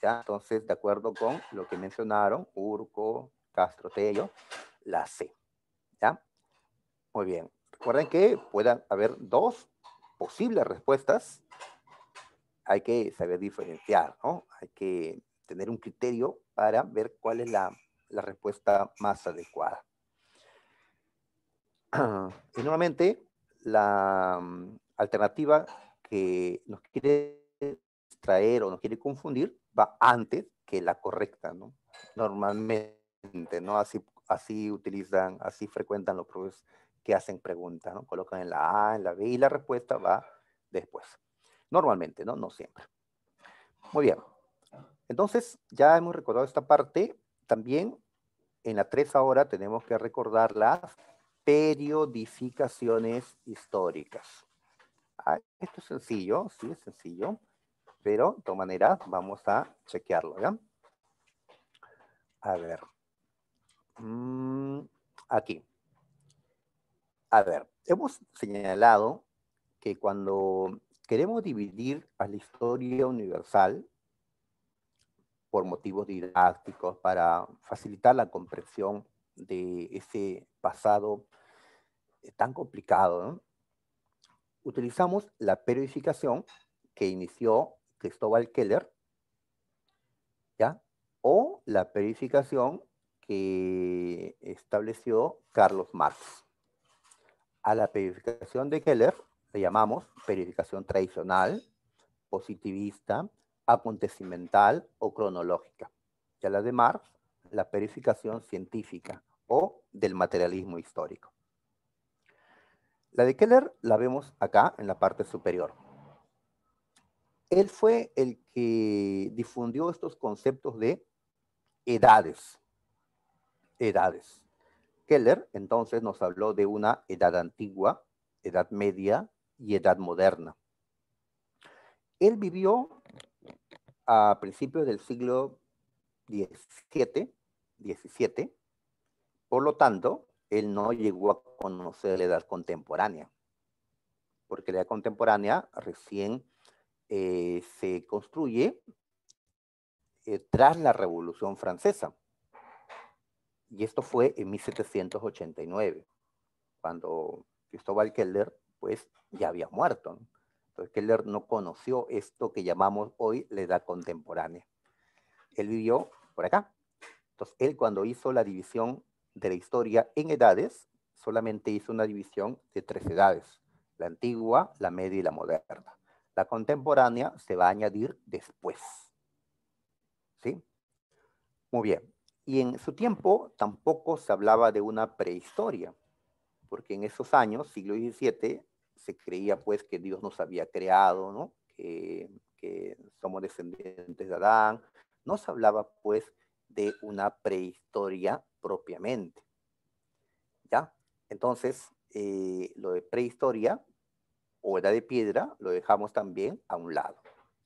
¿Ya? Entonces, de acuerdo con lo que mencionaron, Urco, Castro, Tello, la C. ¿Ya? Muy bien. Recuerden que puedan haber dos posibles respuestas. Hay que saber diferenciar, ¿no? Hay que tener un criterio para ver cuál es la respuesta más adecuada. Y nuevamente, la alternativa que nos quiere distraer o nos quiere confundir va antes que la correcta, ¿no? Normalmente, ¿no? Así utilizan, así frecuentan los profes que hacen preguntas, ¿no? Colocan en la A, en la B y la respuesta va después. Normalmente, ¿no? No siempre. Muy bien. Entonces, ya hemos recordado esta parte. También en la 3 ahora tenemos que recordar las periodificaciones históricas. Esto es sencillo, sí, es sencillo, pero de todas maneras vamos a chequearlo, ¿ya? A ver. Aquí. A ver, hemos señalado que cuando queremos dividir a la historia universal por motivos didácticos, para facilitar la comprensión de ese pasado tan complicado, ¿no? Utilizamos la periodificación que inició Cristóbal Keller, ¿ya? O la periodificación que estableció Carlos Marx. A la periodificación de Keller le llamamos periodificación tradicional, positivista, acontecimental o cronológica. Y a la de Marx, la periodificación científica o del materialismo histórico. La de Keller la vemos acá en la parte superior. Él fue el que difundió estos conceptos de edades. Edades. Keller entonces nos habló de una edad antigua, edad media y edad moderna. Él vivió a principios del siglo XVII, por lo tanto, él no llegó a conocer la edad contemporánea, porque la edad contemporánea recién se construye tras la Revolución Francesa. Y esto fue en 1789, cuando Cristóbal Keller, pues, ya había muerto, ¿no? Entonces, Keller no conoció esto que llamamos hoy la edad contemporánea. Él vivió por acá. Entonces, él cuando hizo la división de la historia en edades, solamente hizo una división de 3 edades: la antigua, la media y la moderna. La contemporánea se va a añadir después. ¿Sí? Muy bien. Y en su tiempo tampoco se hablaba de una prehistoria, porque en esos años, siglo XVII, se creía pues que Dios nos había creado, ¿no? Que somos descendientes de Adán. No se hablaba pues de una prehistoria propiamente, ¿ya? Entonces, lo de prehistoria o edad de piedra lo dejamos también a un lado.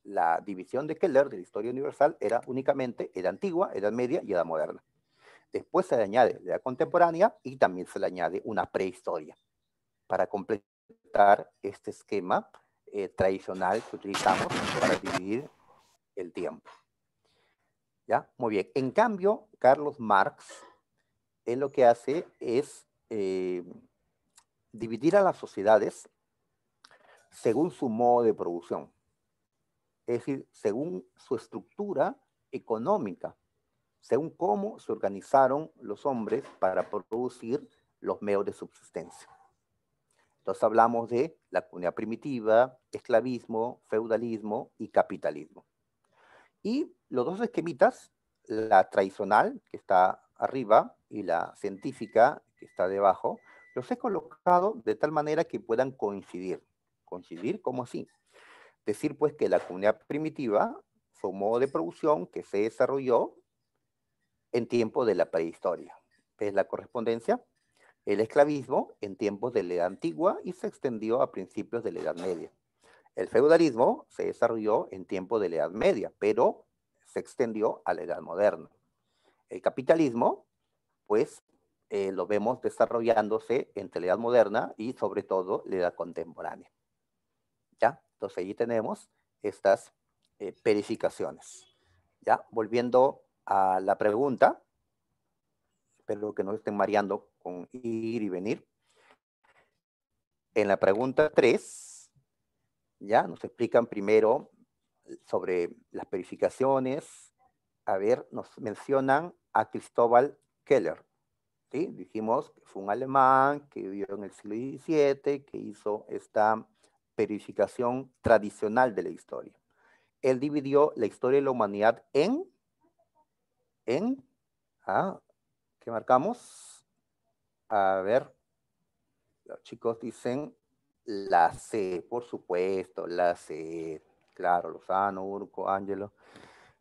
La división de Keller de la historia universal era únicamente edad antigua, edad media y edad moderna. Después se le añade la edad contemporánea y también se le añade una prehistoria para completar este esquema tradicional que utilizamos para dividir el tiempo. ¿Ya? Muy bien. En cambio, Carlos Marx, él lo que hace es dividir a las sociedades según su modo de producción, es decir, según su estructura económica, según cómo se organizaron los hombres para producir los medios de subsistencia. Entonces hablamos de la comunidad primitiva, esclavismo, feudalismo y capitalismo. Y los dos esquemitas, la tradicional, que está arriba, y la científica, que está debajo, los he colocado de tal manera que puedan coincidir. ¿Coincidir? ¿Cómo así? Decir pues que la comunidad primitiva fue un modo de producción que se desarrolló en tiempos de la prehistoria. ¿Ves la correspondencia? El esclavismo en tiempos de la Edad Antigua y se extendió a principios de la Edad Media. El feudalismo se desarrolló en tiempos de la Edad Media, pero se extendió a la Edad Moderna. El capitalismo, pues, lo vemos desarrollándose entre la Edad Moderna y sobre todo la Edad Contemporánea. ¿Ya? Entonces allí tenemos estas verificaciones. ¿Ya? Volviendo a la pregunta, espero que no estén mareando con ir y venir. En la pregunta 3, ya nos explican primero sobre las verificaciones. A ver, nos mencionan a Cristóbal Keller. ¿Sí? Dijimos que fue un alemán que vivió en el siglo XVII, que hizo esta verificación tradicional de la historia. Él dividió la historia de la humanidad ¿qué marcamos? A ver, los chicos dicen la C, por supuesto, la C. Claro, Lozano, Urco, Ángelo.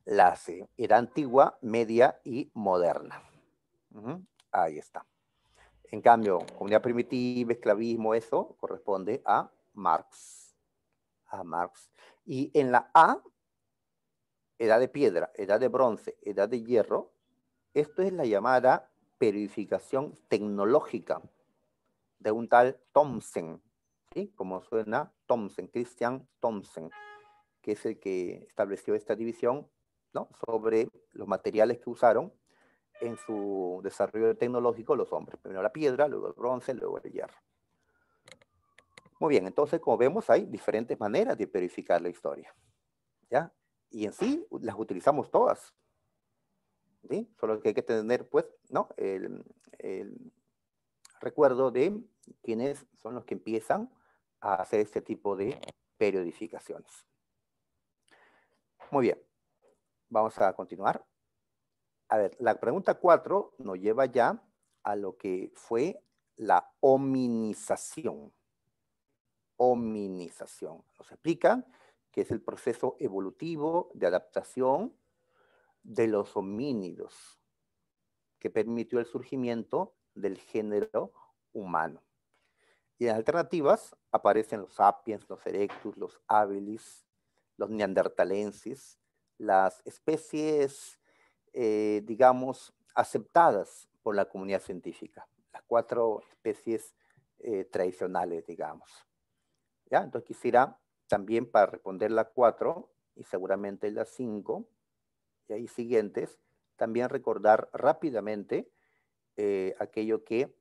La C. Era antigua, media y moderna. Ahí está. En cambio, comunidad primitiva, esclavismo, eso corresponde a Marx. A Marx. Y en la A, edad de piedra, edad de bronce, edad de hierro, esto es la llamada periodificación tecnológica de un tal Thomsen, ¿sí? Como suena Thomsen, Christian Thomsen, que es el que estableció esta división, ¿no? Sobre los materiales que usaron en su desarrollo tecnológico los hombres. Primero la piedra, luego el bronce, luego el hierro. Muy bien, entonces como vemos hay diferentes maneras de verificar la historia, ¿ya? Y en sí las utilizamos todas, ¿sí? Solo que hay que tener, pues, ¿no? El recuerdo de quiénes son los que empiezan a hacer este tipo de periodificaciones. Muy bien, vamos a continuar. A ver, la pregunta 4 nos lleva ya a lo que fue la hominización. Hominización. Nos explica que es el proceso evolutivo de adaptación de los homínidos que permitió el surgimiento del género humano. Y en alternativas aparecen los sapiens, los erectus, los habilis, los neandertalensis, las especies, digamos, aceptadas por la comunidad científica, las 4 especies tradicionales, digamos. ¿Ya? Entonces quisiera también para responder la 4 y seguramente la 5 y ahí siguientes, también recordar rápidamente aquello que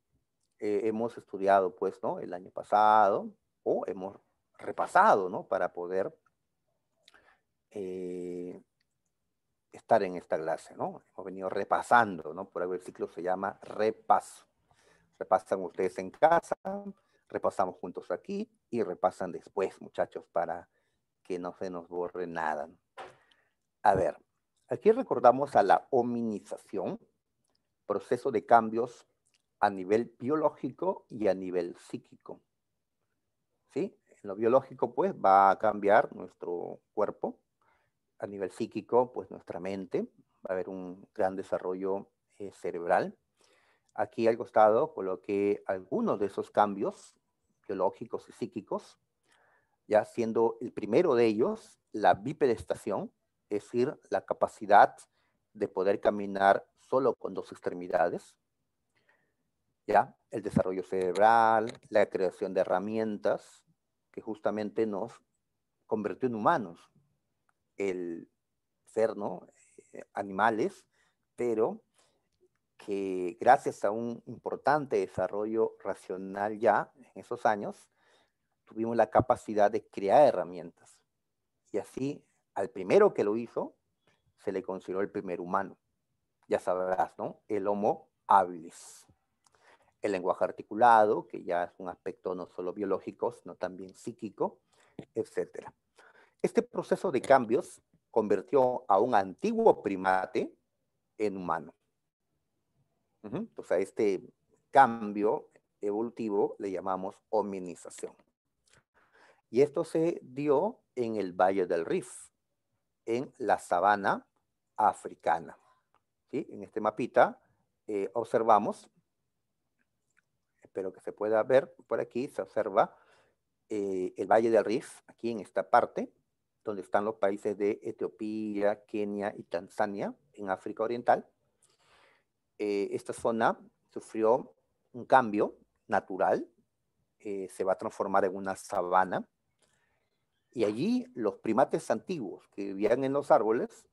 hemos estudiado, pues, ¿no? El año pasado, o hemos repasado, ¿no? Para poder estar en esta clase, ¿no? Hemos venido repasando, ¿no? Por algo el ciclo se llama repaso. Repasan ustedes en casa, repasamos juntos aquí y repasan después, muchachos, para que no se nos borre nada. A ver, aquí recordamos a la hominización, proceso de cambios a nivel biológico y a nivel psíquico. ¿Sí? En lo biológico, pues, va a cambiar nuestro cuerpo. A nivel psíquico, pues, nuestra mente. Va a haber un gran desarrollo cerebral. Aquí al costado coloqué algunos de esos cambios biológicos y psíquicos, ya siendo el primero de ellos la bipedestación, es decir, la capacidad de poder caminar solo con 2 extremidades, ¿ya? El desarrollo cerebral, la creación de herramientas que justamente nos convirtió en humanos. El ser, ¿no? Animales, pero que gracias a un importante desarrollo racional ya en esos años, tuvimos la capacidad de crear herramientas. Y así, al primero que lo hizo, se le consideró el primer humano. Ya sabrás, ¿no? El Homo habilis. El lenguaje articulado, que ya es un aspecto no solo biológico, sino también psíquico, etc. Este proceso de cambios convirtió a un antiguo primate en humano. Entonces a este cambio evolutivo le llamamos hominización. Y esto se dio en el Valle del Rift, en la sabana africana. ¿Sí? En este mapita observamos, espero que se pueda ver por aquí, se observa el Valle del Rift, aquí en esta parte, donde están los países de Etiopía, Kenia y Tanzania, en África Oriental. Esta zona sufrió un cambio natural, se va a transformar en una sabana, y allí los primates antiguos que vivían en los árboles,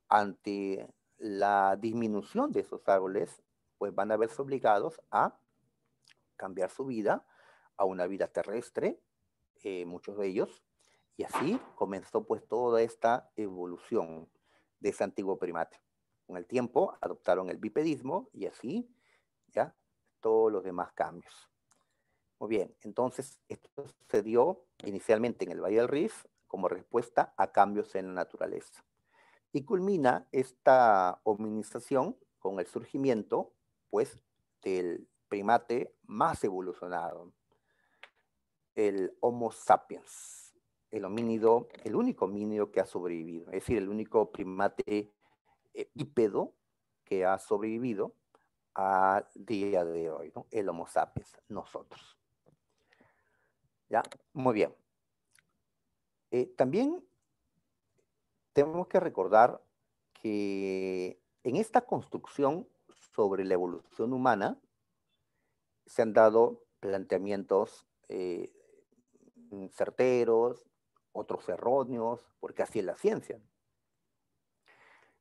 ante la disminución de esos árboles, pues van a verse obligados a cambiar su vida a una vida terrestre, muchos de ellos, y así comenzó pues toda esta evolución de ese antiguo primate. Con el tiempo adoptaron el bipedismo y así ya todos los demás cambios. Muy bien, entonces esto se dio inicialmente en el Valle del Rift como respuesta a cambios en la naturaleza. Y culmina esta hominización con el surgimiento, pues, del primate más evolucionado, el Homo sapiens, el homínido, el único homínido que ha sobrevivido, es decir, el único primate bípedo que ha sobrevivido al día de hoy, ¿no? El Homo sapiens, nosotros. ¿Ya? Muy bien. También tenemos que recordar que en esta construcción sobre la evolución humana se han dado planteamientos certeros, otros erróneos, porque así es la ciencia.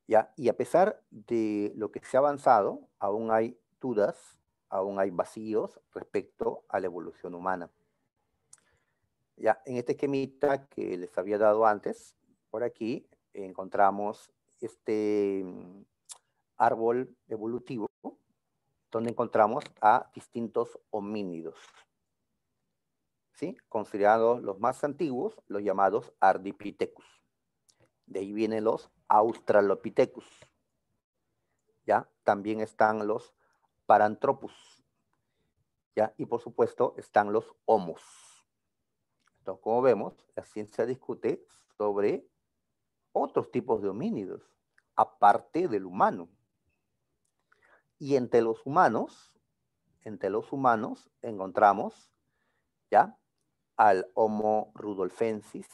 ¿Ya? Y a pesar de lo que se ha avanzado, aún hay dudas, aún hay vacíos respecto a la evolución humana. Ya, en este esquemita que les había dado antes, por aquí encontramos este árbol evolutivo, donde encontramos a distintos homínidos, ¿sí? Considerados los más antiguos, los llamados Ardipithecus. De ahí vienen los Australopithecus. ¿Ya? También están los Paranthropus. ¿Ya? Y por supuesto están los Homos. Entonces, como vemos, la ciencia discute sobre otros tipos de homínidos, aparte del humano. Y entre los humanos encontramos, ¿ya? Al Homo rudolfensis,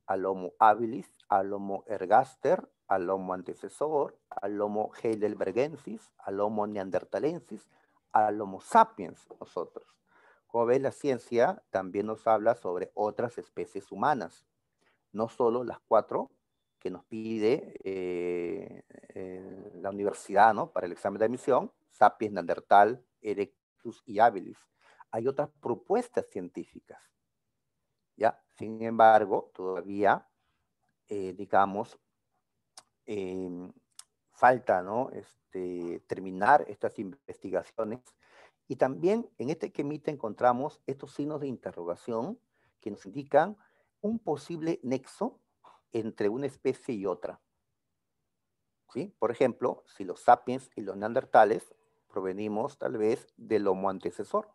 al Homo habilis, al Homo ergaster, al Homo antecesor, al Homo heidelbergensis, al Homo neanderthalensis, al Homo sapiens, nosotros. Como ves, la ciencia también nos habla sobre otras especies humanas, no solo las 4 que nos pide la universidad, ¿no? Para el examen de admisión, sapiens, neandertal, erectus y habilis. Hay otras propuestas científicas, ¿ya? Sin embargo, todavía, digamos, falta, ¿no? Terminar estas investigaciones. Y también en este esquemita encontramos estos signos de interrogación que nos indican un posible nexo entre una especie y otra. ¿Sí? Por ejemplo, si los sapiens y los neandertales provenimos tal vez del Homo antecesor.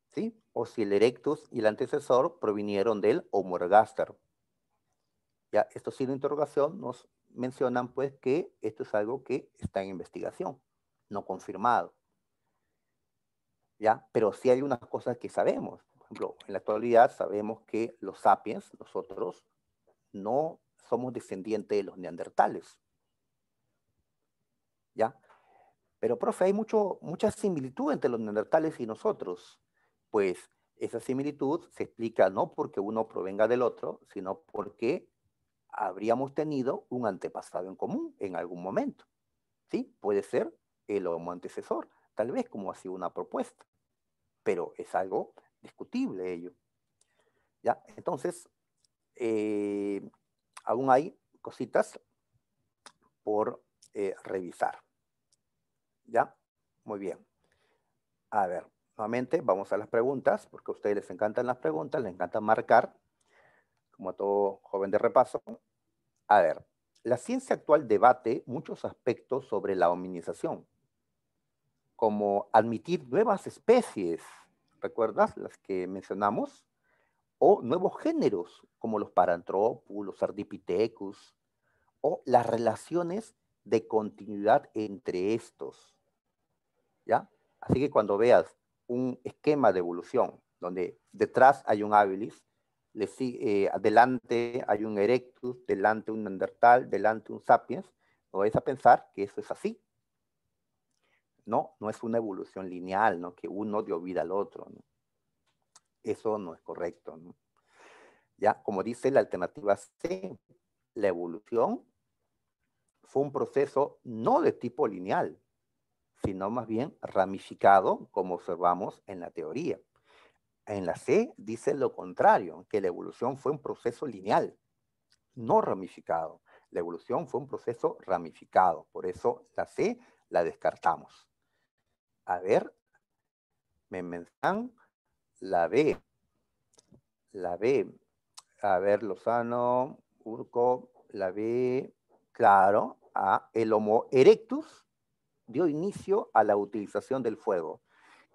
¿Sí? O si el erectus y el antecesor provinieron del Homo ergaster. Ya, estos signos de interrogación nos mencionan pues que esto es algo que está en investigación, no confirmado. ¿Ya? Pero sí hay unas cosas que sabemos. Por ejemplo, en la actualidad sabemos que los sapiens, nosotros, no somos descendientes de los neandertales. ¿Ya? Pero, profe, hay mucha similitud entre los neandertales y nosotros. Pues esa similitud se explica no porque uno provenga del otro, sino porque habríamos tenido un antepasado en común en algún momento. ¿Sí? Puede ser el Homo antecesor, tal vez como ha sido una propuesta, pero es algo discutible ello. ¿Ya? Entonces, aún hay cositas por revisar. ¿Ya? Muy bien. A ver, nuevamente vamos a las preguntas, porque a ustedes les encantan las preguntas, les encanta marcar, como a todo joven de repaso. A ver, la ciencia actual debate muchos aspectos sobre la hominización, como admitir nuevas especies, ¿recuerdas? Las que mencionamos, o nuevos géneros, como los Paranthropus, los Ardipithecus, o las relaciones de continuidad entre estos, ¿ya? Así que cuando veas un esquema de evolución donde detrás hay un habilis, adelante hay un erectus, delante un neandertal, delante un sapiens, no vais a pensar que eso es así. No, no es una evolución lineal, ¿no? Que uno dio vida al otro, ¿no? Eso no es correcto, ¿no? Ya, como dice la alternativa C, la evolución fue un proceso no de tipo lineal, sino más bien ramificado, como observamos en la teoría. En la C dice lo contrario, que la evolución fue un proceso lineal, no ramificado. La evolución fue un proceso ramificado, por eso la C la descartamos. A ver, me mencionan la B. La B. A ver, Lozano, Urco, la B. Claro, el Homo erectus dio inicio a la utilización del fuego.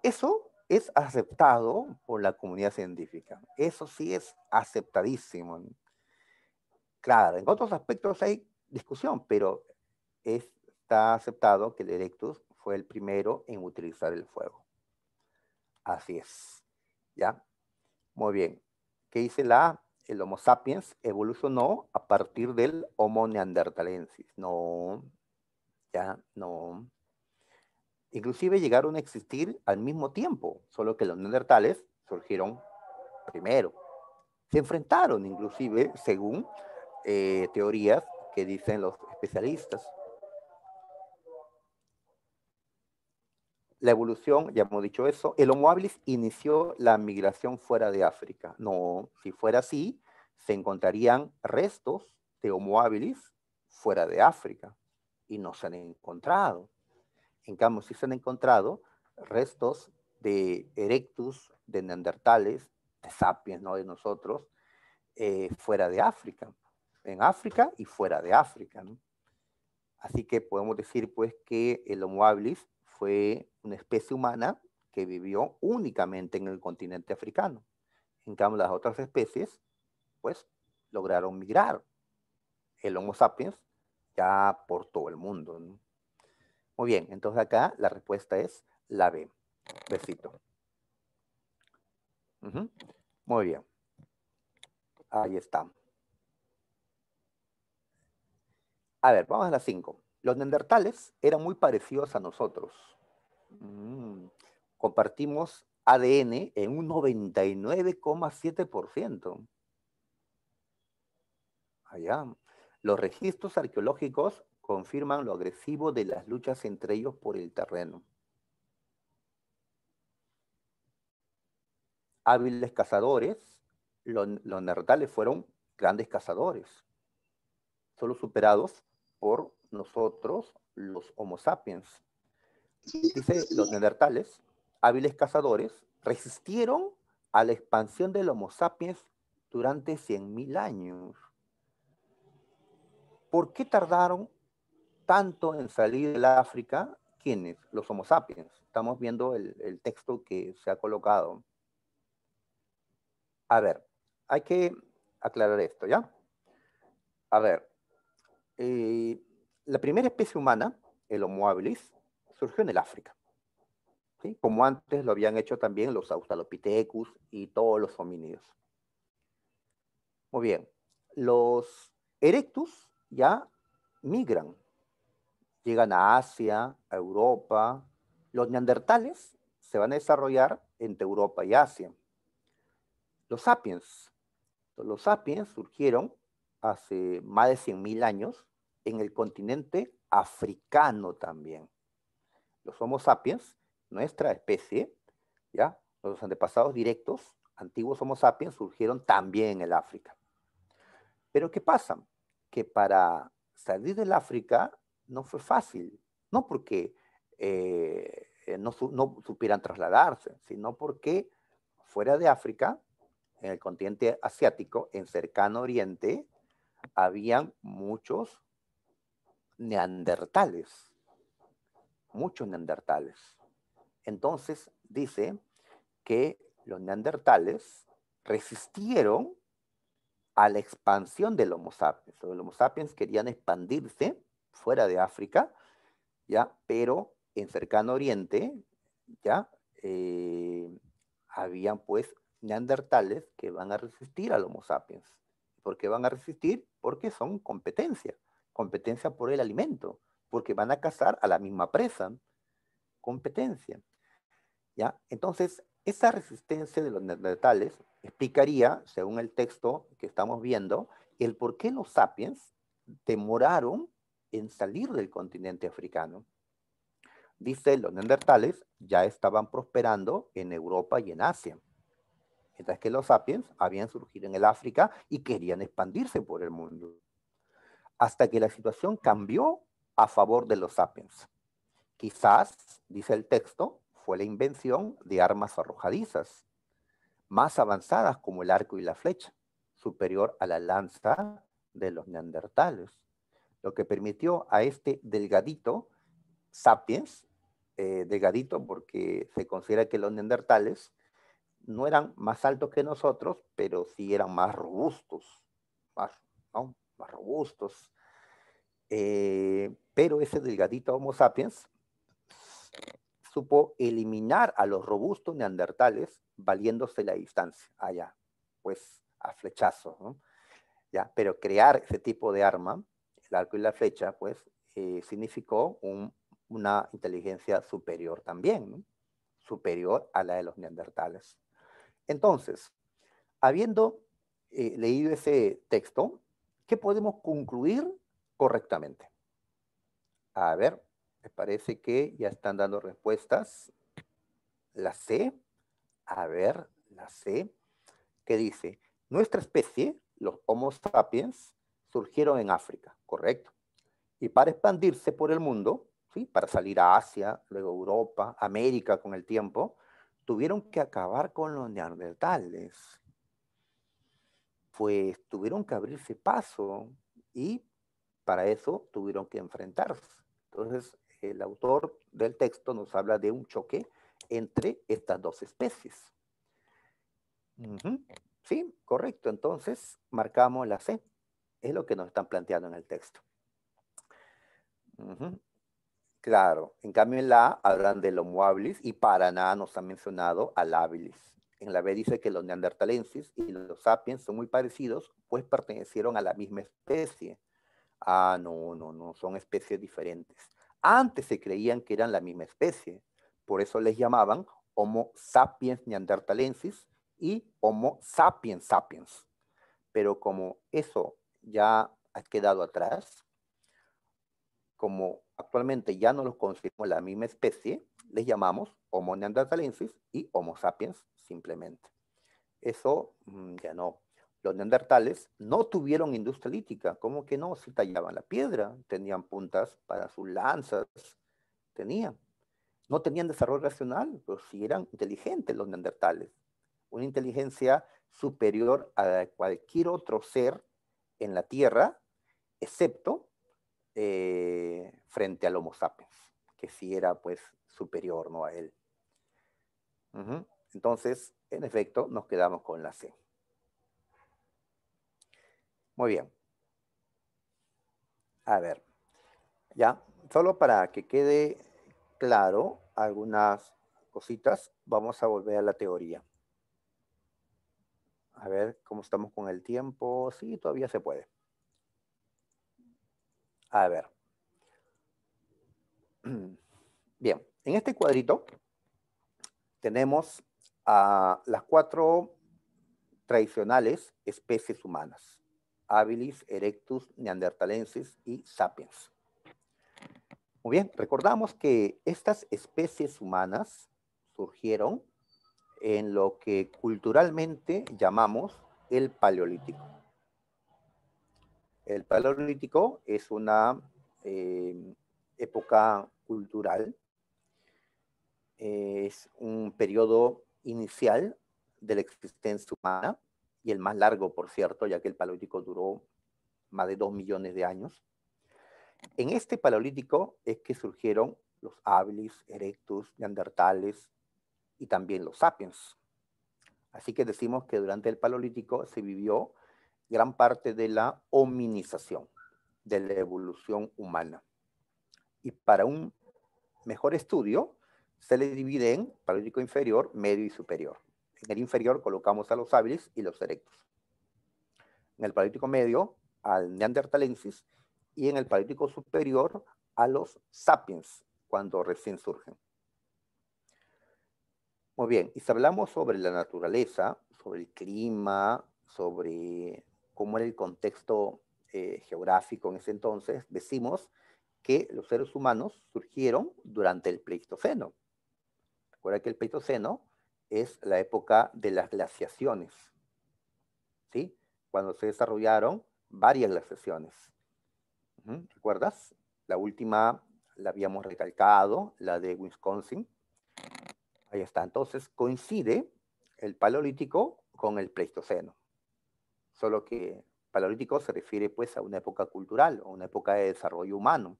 Eso es aceptado por la comunidad científica. Eso sí es aceptadísimo. Claro, en otros aspectos hay discusión, pero está aceptado que el Erectus fue el primero en utilizar el fuego. Así es. ¿Ya? Muy bien. ¿Qué dice la A? El Homo sapiens evolucionó a partir del Homo neanderthalensis. No, ya, no. Inclusive llegaron a existir al mismo tiempo, solo que los neandertales surgieron primero. Se enfrentaron inclusive, según teorías que dicen los especialistas. La evolución, ya hemos dicho eso, el Homo habilis inició la migración fuera de África. No, si fuera así, se encontrarían restos de Homo habilis fuera de África y no se han encontrado. En cambio, sí se han encontrado restos de erectus, de neandertales, de sapiens, ¿no? De nosotros, fuera de África, en África y fuera de África, ¿no? Así que podemos decir pues que el Homo habilis fue una especie humana que vivió únicamente en el continente africano. En cambio, las otras especies pues lograron migrar. El Homo sapiens ya por todo el mundo, ¿no? Muy bien, entonces acá la respuesta es la B. Besito. Muy bien. Ahí está. A ver, vamos a la 5. Los neandertales eran muy parecidos a nosotros. Compartimos ADN en un 99,7%. Allá. Los registros arqueológicos confirman lo agresivo de las luchas entre ellos por el terreno. Hábiles cazadores, los neandertales fueron grandes cazadores, solo superados por nosotros, los Homo sapiens. Dice, los neandertales, hábiles cazadores, resistieron a la expansión del Homo sapiens durante 100.000 años. ¿Por qué tardaron tanto en salir del África? ¿Quiénes? Los Homo sapiens. Estamos viendo el texto que se ha colocado. A ver, hay que aclarar esto, ¿ya? A ver, la primera especie humana, el Homo habilis, surgió en el África, ¿sí? Como antes lo habían hecho también los Australopithecus y todos los homínidos. Muy bien, los erectus ya migran, llegan a Asia, a Europa. Los neandertales se van a desarrollar entre Europa y Asia. Los sapiens surgieron hace más de 100.000 años en el continente africano también. Los Homo sapiens, nuestra especie, ¿ya? Los antepasados directos, antiguos Homo sapiens, surgieron también en el África. Pero ¿qué pasa? Que para salir del África no fue fácil, no porque no supieran trasladarse, sino porque fuera de África, en el continente asiático, en cercano oriente, habían muchos neandertales, muchos neandertales. Entonces dice que los neandertales resistieron a la expansión del Homo sapiens. Los Homo sapiens querían expandirse fuera de África, ¿ya? Pero en cercano Oriente, ¿ya? Habían pues neandertales que van a resistir al Homo sapiens. ¿Por qué van a resistir? Porque son competencia, competencia por el alimento, porque van a cazar a la misma presa, competencia, ¿ya? Entonces, esa resistencia de los neandertales explicaría, según el texto que estamos viendo, el por qué los sapiens demoraron en salir del continente africano. Dice, los neandertales ya estaban prosperando en Europa y en Asia, mientras que los sapiens habían surgido en el África y querían expandirse por el mundo. Hasta que la situación cambió a favor de los sapiens. Quizás, dice el texto, fue la invención de armas arrojadizas, más avanzadas como el arco y la flecha, superior a la lanza de los neandertales, lo que permitió a este delgadito sapiens, delgadito porque se considera que los neandertales no eran más altos que nosotros, pero sí eran más robustos, más, ¿no? Más robustos. Pero ese delgadito Homo sapiens supo eliminar a los robustos neandertales valiéndose la distancia, allá, pues a flechazo, ¿no? ¿Ya? Pero crear ese tipo de arma, el arco y la flecha, pues significó una inteligencia superior también, ¿no? Superior a la de los neandertales. Entonces, habiendo leído ese texto, ¿qué podemos concluir correctamente? A ver, me parece que ya están dando respuestas. La C, a ver, la C, que dice, nuestra especie, los Homo sapiens, surgieron en África, correcto. Y para expandirse por el mundo, ¿sí? Para salir a Asia, luego Europa, América con el tiempo, tuvieron que acabar con los neandertales. Pues tuvieron que abrirse paso y para eso tuvieron que enfrentarse. Entonces, el autor del texto nos habla de un choque entre estas dos especies. Sí, correcto. Entonces, marcamos la C. Es lo que nos están planteando en el texto. Claro. En cambio, en la A hablan del Homo habilis y para nada nos han mencionado al habilis. En la B dice que los neandertalenses y los sapiens son muy parecidos, pues pertenecieron a la misma especie. Ah, no, no, no, son especies diferentes. Antes se creían que eran la misma especie, por eso les llamaban Homo sapiens neanderthalensis y Homo sapiens sapiens. Pero como eso ya ha quedado atrás, como actualmente ya no los consideramos la misma especie, les llamamos Homo neanderthalensis y Homo sapiens simplemente. Eso ya no. Los neandertales no tuvieron industria lítica. ¿Cómo que no? Si tallaban la piedra, tenían puntas para sus lanzas, tenían. No tenían desarrollo racional, pero sí eran inteligentes los neandertales. Una inteligencia superior a cualquier otro ser en la Tierra, excepto frente al Homo sapiens, que sí era pues superior, ¿no? A él. Entonces, en efecto, nos quedamos con la C. Muy bien. A ver, ya, solo para que quede claro algunas cositas, vamos a volver a la teoría. A ver cómo estamos con el tiempo. Sí, todavía se puede. A ver. Bien, en este cuadrito tenemos a las 4 tradicionales especies humanas: Habilis, Erectus, Neanderthalensis y Sapiens. Muy bien, recordamos que estas especies humanas surgieron en lo que culturalmente llamamos el Paleolítico. El Paleolítico es una época cultural, es un periodo inicial de la existencia humana y el más largo, por cierto, ya que el Paleolítico duró más de 2 millones de años. En este Paleolítico es que surgieron los habilis, erectus, neandertales y también los sapiens. Así que decimos que durante el Paleolítico se vivió gran parte de la hominización, de la evolución humana. Y para un mejor estudio, se le divide en Paleolítico inferior, medio y superior. En el inferior colocamos a los habilis y los erectus. En el Paleolítico medio, al Neanderthalensis, y en el Paleolítico superior, a los sapiens, cuando recién surgen. Muy bien, y si hablamos sobre la naturaleza, sobre el clima, sobre cómo era el contexto geográfico en ese entonces, decimos que los seres humanos surgieron durante el Pleistoceno. Recuerda que el Pleistoceno es la época de las glaciaciones, ¿sí? Cuando se desarrollaron varias glaciaciones. ¿Recuerdas? La última la habíamos recalcado, la de Wisconsin. Ahí está. Entonces coincide el Paleolítico con el Pleistoceno. Solo que Paleolítico se refiere pues a una época cultural, a una época de desarrollo humano.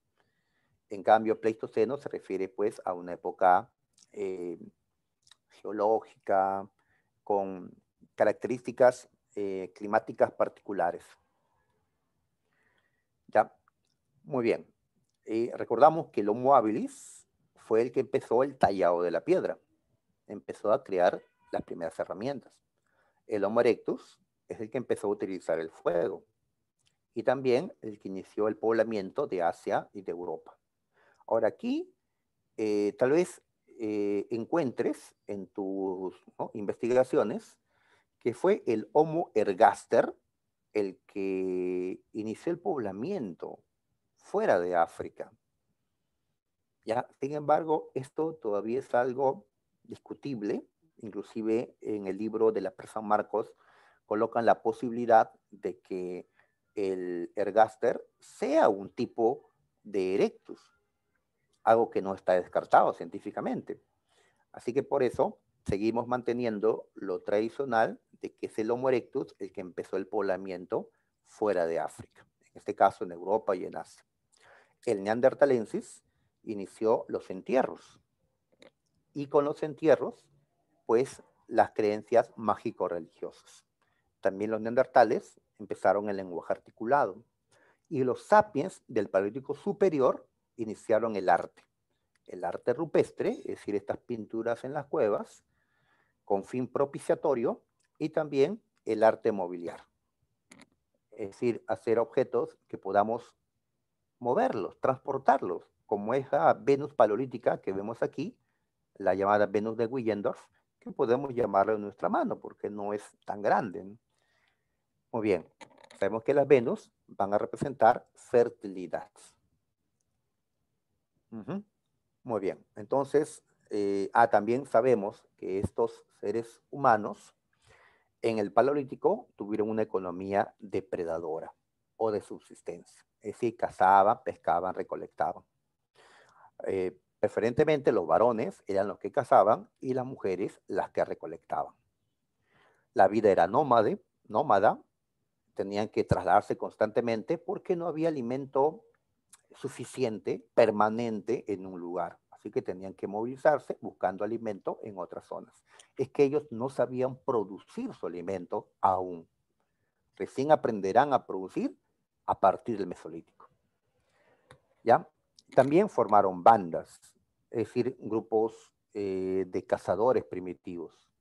En cambio, Pleistoceno se refiere pues a una época geológica, con características climáticas particulares. ¿Ya? Muy bien. Recordamos que el Homo habilis fue el que empezó el tallado de la piedra. Empezó a crear las primeras herramientas. El Homo erectus es el que empezó a utilizar el fuego. Y también el que inició el poblamiento de Asia y de Europa. Ahora aquí, tal vez encuentres en tus investigaciones que fue el Homo ergaster el que inició el poblamiento fuera de África. ¿Ya? Sin embargo, esto todavía es algo discutible. Inclusive en el libro de la San Marcos colocan la posibilidad de que el ergaster sea un tipo de erectus, algo que no está descartado científicamente. Así que por eso seguimos manteniendo lo tradicional de que es el Homo erectus el que empezó el poblamiento fuera de África, en este caso en Europa y en Asia. El Neanderthalensis inició los entierros, y con los entierros, pues las creencias mágico-religiosas. También los neandertales empezaron el lenguaje articulado, y los sapiens del Paleolítico superior iniciaron el arte rupestre, es decir, estas pinturas en las cuevas, con fin propiciatorio, y también el arte mobiliario, es decir, hacer objetos que podamos moverlos, transportarlos, como esa Venus paleolítica que vemos aquí, la llamada Venus de Willendorf, que podemos llamarla en nuestra mano, porque no es tan grande, ¿no? Muy bien, sabemos que las Venus van a representar fertilidad. Muy bien, entonces, también sabemos que estos seres humanos en el Paleolítico tuvieron una economía depredadora o de subsistencia, es decir, cazaban, pescaban, recolectaban. Preferentemente los varones eran los que cazaban y las mujeres las que recolectaban. La vida era nómada, tenían que trasladarse constantemente porque no había alimento suficiente, permanente en un lugar. Así que tenían que movilizarse buscando alimento en otras zonas. Es que ellos no sabían producir su alimento aún. Recién aprenderán a producir a partir del Mesolítico. ¿Ya? También formaron bandas, es decir, grupos de cazadores primitivos.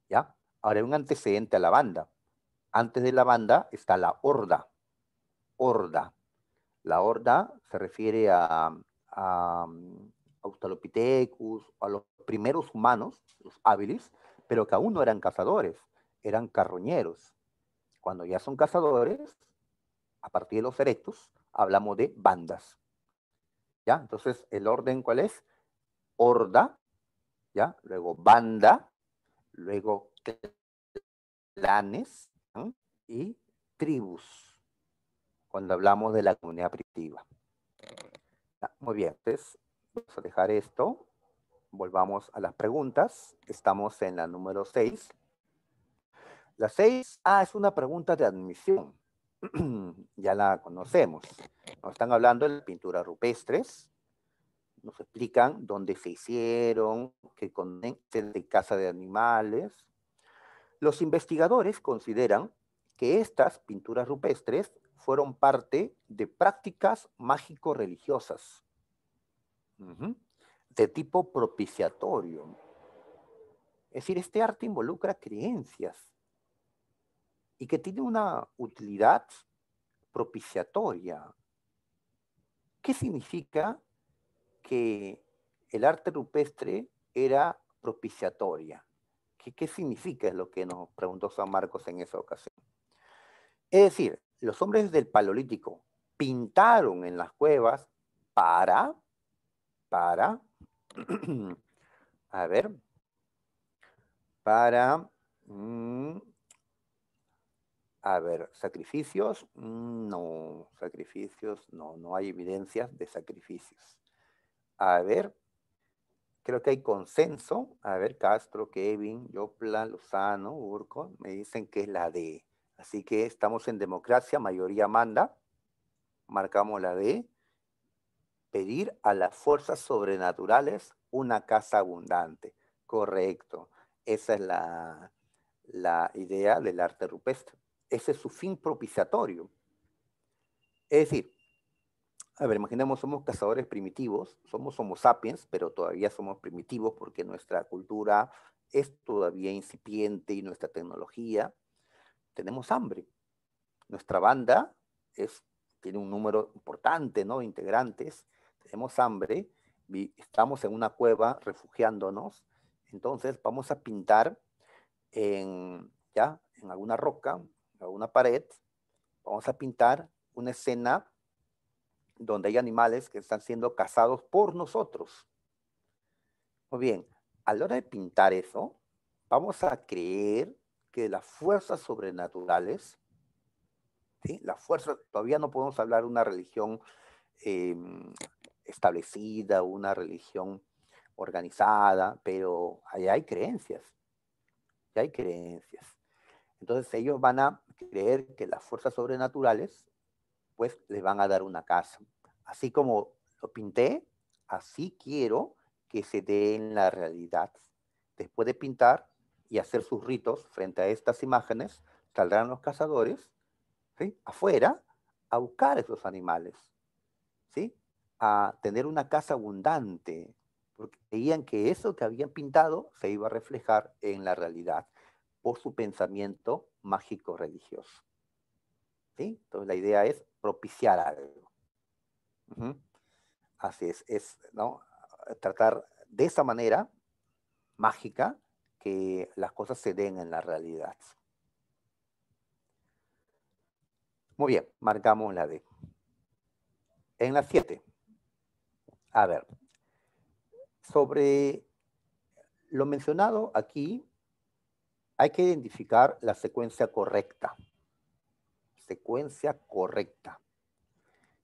¿Ya? Ahora hay un antecedente a la banda. Antes de la banda está la horda. Horda. La horda se refiere a Australopithecus, a los primeros humanos, los habilis, pero que aún no eran cazadores, eran carroñeros. Cuando ya son cazadores, a partir de los erectus, hablamos de bandas. ¿Ya? Entonces, ¿el orden cuál es? Horda, ¿ya? Luego banda, luego clanes, ¿no? Y tribus, cuando hablamos de la comunidad primitiva. Muy bien, entonces vamos a dejar esto. Volvamos a las preguntas. Estamos en la número 6. La 6, es una pregunta de admisión. Ya la conocemos. Nos están hablando de las pinturas rupestres. Nos explican dónde se hicieron, qué conocen de caza de animales. Los investigadores consideran que estas pinturas rupestres fueron parte de prácticas mágico-religiosas, de tipo propiciatorio. Es decir, este arte involucra creencias y que tiene una utilidad propiciatoria. ¿Qué significa que el arte rupestre era propiciatoria? ¿Qué significa? Es lo que nos preguntó San Marcos en esa ocasión. Es decir, los hombres del Paleolítico pintaron en las cuevas para, a ver, para, a ver, sacrificios, no, sacrificios, no hay evidencias de sacrificios. A ver, creo que hay consenso. A ver, Castro, Kevin, Yopla, Lozano, Urco, me dicen que es la D. Así que estamos en democracia, mayoría manda. Marcamos la D. Pedir a las fuerzas sobrenaturales una casa abundante. Correcto. Esa es la idea del arte rupestre. Ese es su fin propiciatorio. Es decir, a ver, imaginemos, somos cazadores primitivos, somos Homo sapiens, pero todavía somos primitivos porque nuestra cultura es todavía incipiente y nuestra tecnología. Tenemos hambre. Nuestra banda tiene un número importante, ¿no? De integrantes. Tenemos hambre, estamos en una cueva refugiándonos. Entonces vamos a pintar en alguna roca, en alguna pared, vamos a pintar una escena donde hay animales que están siendo cazados por nosotros. Muy bien, a la hora de pintar eso, vamos a creer que las fuerzas sobrenaturales, ¿sí? Las fuerzas, todavía no podemos hablar de una religión establecida, una religión organizada, pero allá hay creencias, ya hay creencias. Entonces ellos van a creer que las fuerzas sobrenaturales, pues les van a dar una casa. Así como lo pinté, así quiero que se dé en la realidad. Después de pintar y hacer sus ritos frente a estas imágenes, saldrán los cazadores, ¿sí?, afuera a buscar esos animales, ¿sí?, a tener una casa abundante, porque creían que eso que habían pintado se iba a reflejar en la realidad por su pensamiento mágico religioso. ¿Sí? Entonces la idea es propiciar algo. Así es, ¿no? Tratar de esa manera mágica que las cosas se den en la realidad. Muy bien, marcamos la D. En la 7, a ver, sobre lo mencionado aquí, hay que identificar la secuencia correcta. Secuencia correcta.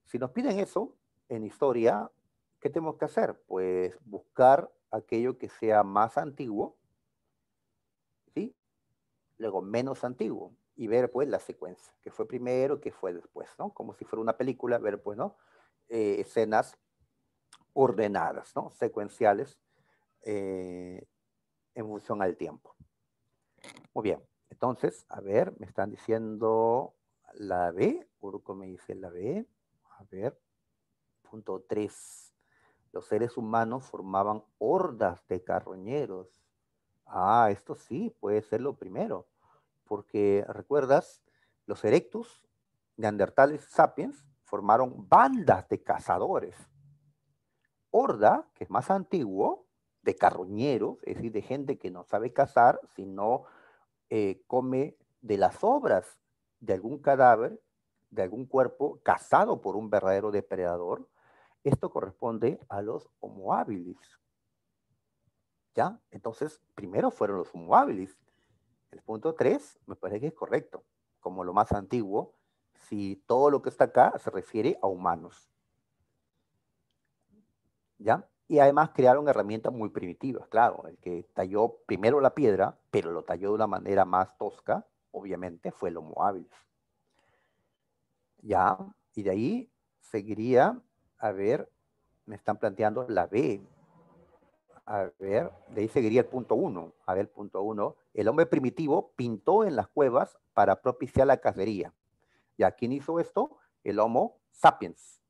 Si nos piden eso en historia, ¿qué tenemos que hacer? Pues buscar aquello que sea más antiguo, ¿sí?, luego menos antiguo, y ver pues la secuencia, qué fue primero, qué fue después, ¿no? Como si fuera una película, ver pues, ¿no? Escenas ordenadas, ¿no? Secuenciales en función al tiempo. Muy bien, entonces, a ver, me están diciendo la B, Urco me dice la B, a ver, punto 3. Los seres humanos formaban hordas de carroñeros. Ah, esto sí, puede ser lo primero, porque recuerdas, los erectus, neandertales, sapiens, formaron bandas de cazadores. Horda, que es más antiguo, de carroñeros, es decir, de gente que no sabe cazar, sino come de las sobras de algún cadáver, de algún cuerpo cazado por un verdadero depredador. Esto corresponde a los Homo habilis. ¿Ya? Entonces, primero fueron los Homo habilis. El punto 3 me parece que es correcto, como lo más antiguo, si todo lo que está acá se refiere a humanos. ¿Ya? Y además crearon herramientas muy primitivas, claro. El que talló primero la piedra, pero lo talló de una manera más tosca, obviamente, fue el Homo habilis. ¿Ya? Y de ahí seguiría, a ver, me están planteando la B. A ver, de ahí seguiría el punto 1. A ver, el punto 1, El hombre primitivo pintó en las cuevas para propiciar la cacería. ¿Y a quién hizo esto? El Homo sapiens.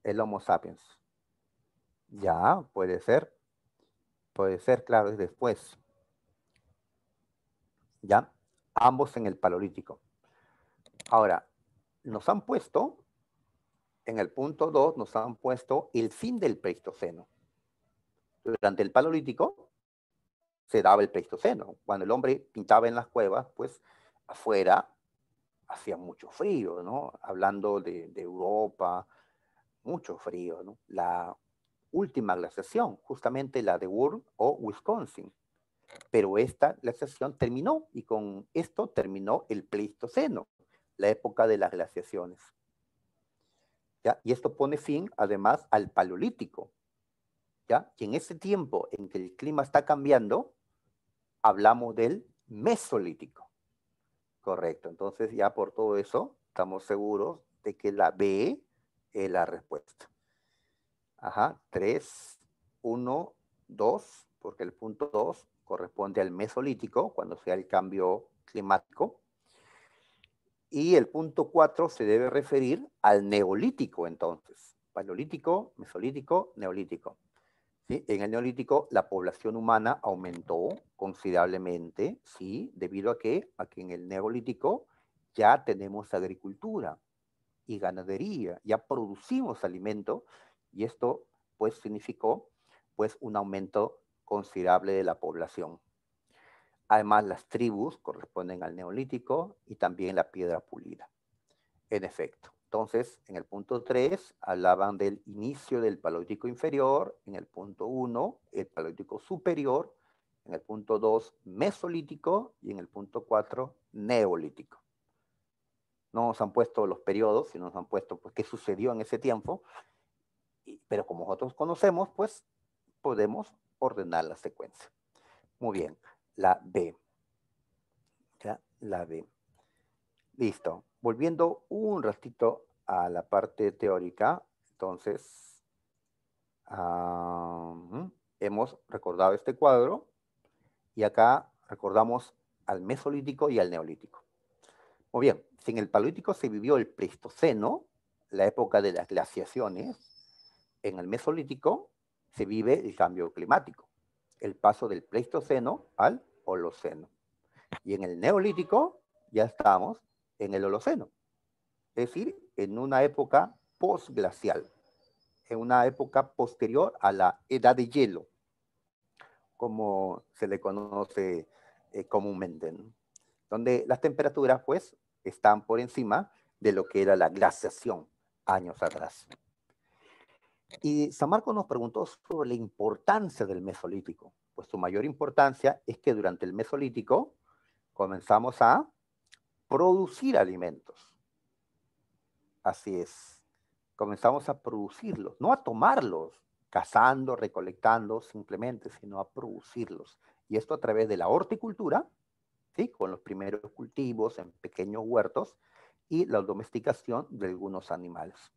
El Homo sapiens. Ya, puede ser, claro, es después. Ya, ambos en el Paleolítico. Ahora, nos han puesto, en el punto 2, nos han puesto el fin del Pleistoceno. Durante el Paleolítico se daba el Pleistoceno. Cuando el hombre pintaba en las cuevas, pues afuera hacía mucho frío, ¿no? Hablando de Europa, mucho frío, ¿no? La última glaciación, justamente la de Würm o Wisconsin. Pero esta glaciación terminó y con esto terminó el Pleistoceno, la época de las glaciaciones. ¿Ya? Y esto pone fin, además, al Paleolítico. ¿Ya? Y en ese tiempo en que el clima está cambiando, hablamos del Mesolítico. Correcto. Entonces, ya por todo eso, estamos seguros de que la B es la respuesta. Ajá, 3, 1, 2, porque el punto 2 corresponde al Mesolítico, cuando sea el cambio climático. Y el punto 4 se debe referir al Neolítico, entonces. Paleolítico, Mesolítico, Neolítico. ¿Sí? En el Neolítico la población humana aumentó considerablemente, ¿sí? Debido a que en el Neolítico ya tenemos agricultura y ganadería, ya producimos alimento y esto pues significó pues un aumento considerable de la población. Además las tribus corresponden al Neolítico y también la piedra pulida. En efecto. Entonces, en el punto 3 hablaban del inicio del Paleolítico inferior, en el punto 1 el Paleolítico superior, en el punto 2 Mesolítico y en el punto 4 Neolítico. No nos han puesto los periodos, sino nos han puesto pues, qué sucedió en ese tiempo, pero como nosotros conocemos, pues podemos ordenar la secuencia. Muy bien, la B. ¿Ya? La B. Listo. Volviendo un ratito a la parte teórica, entonces hemos recordado este cuadro y acá recordamos al Mesolítico y al Neolítico. Muy bien, si en el Paleolítico se vivió el Pleistoceno, la época de las glaciaciones, en el Mesolítico se vive el cambio climático, el paso del Pleistoceno al Holoceno. Y en el Neolítico ya estamos en el Holoceno, es decir, en una época postglacial, en una época posterior a la edad de hielo, como se le conoce comúnmente, ¿no? Donde las temperaturas pues están por encima de lo que era la glaciación años atrás. Y San Marcos nos preguntó sobre la importancia del Mesolítico. Pues su mayor importancia es que durante el Mesolítico comenzamos a producir alimentos. Así es. Comenzamos a producirlos, no a tomarlos, cazando, recolectando simplemente, sino a producirlos. Y esto a través de la horticultura, ¿sí? Con los primeros cultivos en pequeños huertos y la domesticación de algunos animales.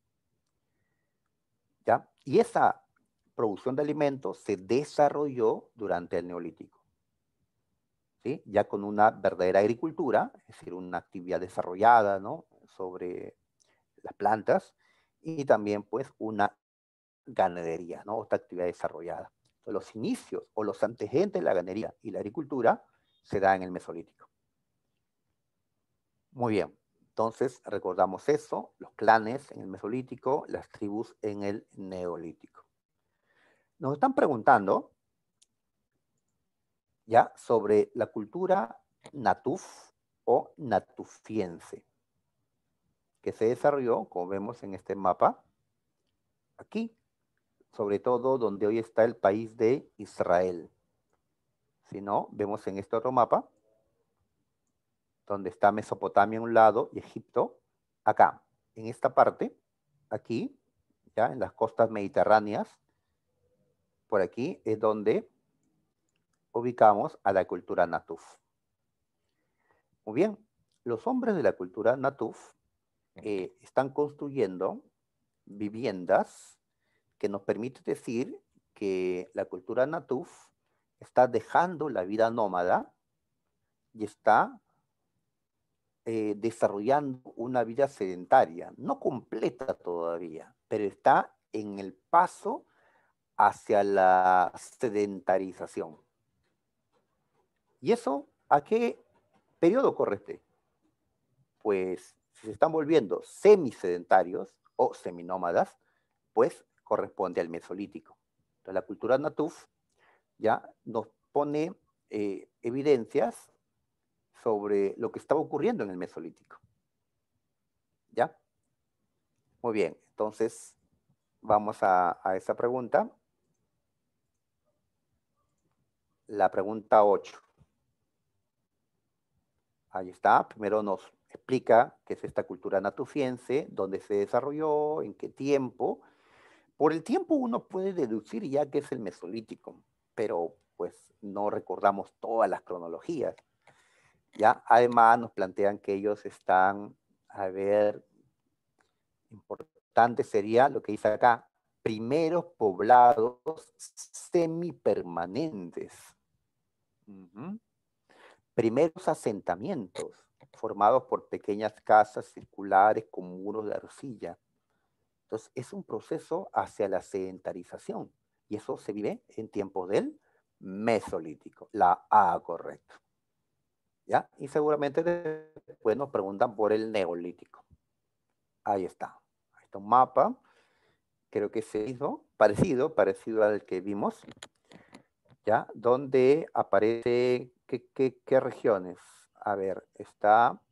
¿Ya? Y esa producción de alimentos se desarrolló durante el Neolítico, ¿sí? Ya con una verdadera agricultura, es decir, una actividad desarrollada, ¿no? Sobre las plantas y también pues una ganadería, ¿no? Otra actividad desarrollada. Entonces, los inicios o los antecedentes de la ganadería y la agricultura se dan en el Mesolítico. Muy bien, entonces recordamos eso, los clanes en el Mesolítico, las tribus en el Neolítico. Nos están preguntando ya sobre la cultura natuf o natufiense, que se desarrolló, como vemos en este mapa, aquí, sobre todo donde hoy está el país de Israel. Si no, vemos en este otro mapa, donde está Mesopotamia a un lado y Egipto, acá, en esta parte, aquí, ya en las costas mediterráneas, por aquí es donde ubicamos a la cultura Natuf. Muy bien, los hombres de la cultura Natuf están construyendo viviendas que nos permite decir que la cultura Natuf está dejando la vida nómada y está desarrollando una vida sedentaria, no completa todavía, pero está en el paso hacia la sedentarización. ¿Y eso a qué periodo corresponde? Pues si se están volviendo semisedentarios o seminómadas, pues corresponde al Mesolítico. Entonces la cultura Natuf ya nos pone evidencias sobre lo que estaba ocurriendo en el Mesolítico. ¿Ya? Muy bien, entonces vamos a esa pregunta. La pregunta 8. Ahí está. Primero nos explica qué es esta cultura natufiense, dónde se desarrolló, en qué tiempo. Por el tiempo uno puede deducir ya que es el Mesolítico, pero pues no recordamos todas las cronologías. ¿Ya? Además nos plantean que ellos están, a ver, importante sería lo que dice acá, primeros poblados semipermanentes. Primeros asentamientos formados por pequeñas casas circulares con muros de arcilla. Entonces, es un proceso hacia la sedentarización. Y eso se vive en tiempos del Mesolítico. La A, correcto. ¿Ya? Y seguramente después nos preguntan por el Neolítico. Ahí está. Ahí está un mapa. Creo que se hizo parecido al que vimos. ¿Ya? Donde aparece, ¿qué regiones? A ver, está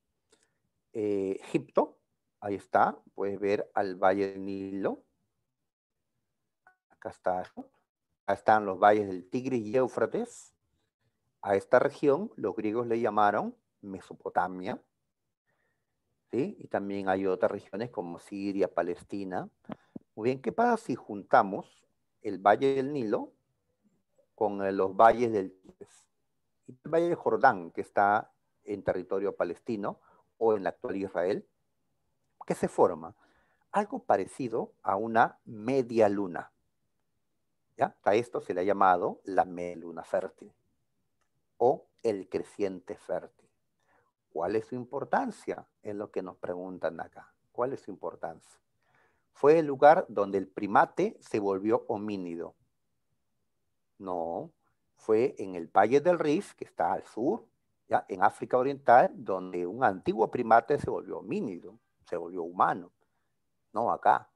Egipto. Ahí está. Puedes ver al Valle del Nilo. Acá está. Acá están los valles del Tigris y Éufrates. A esta región los griegos le llamaron Mesopotamia. ¿Sí? Y también hay otras regiones como Siria, Palestina. Muy bien, ¿qué pasa si juntamos el Valle del Nilo con los valles del Tigris? Y el Valle del Jordán, que está en territorio palestino o en la actual Israel, ¿qué se forma? Algo parecido a una media luna. ¿Ya? A esto se le ha llamado la media luna fértil o el creciente fértil. ¿Cuál es su importancia? Es lo que nos preguntan acá. ¿Cuál es su importancia? Fue el lugar donde el primate se volvió homínido. No, fue en el Valle del Rif, que está al sur, ¿ya? En África Oriental, donde un antiguo primate se volvió homínido, se volvió humano. No, acá.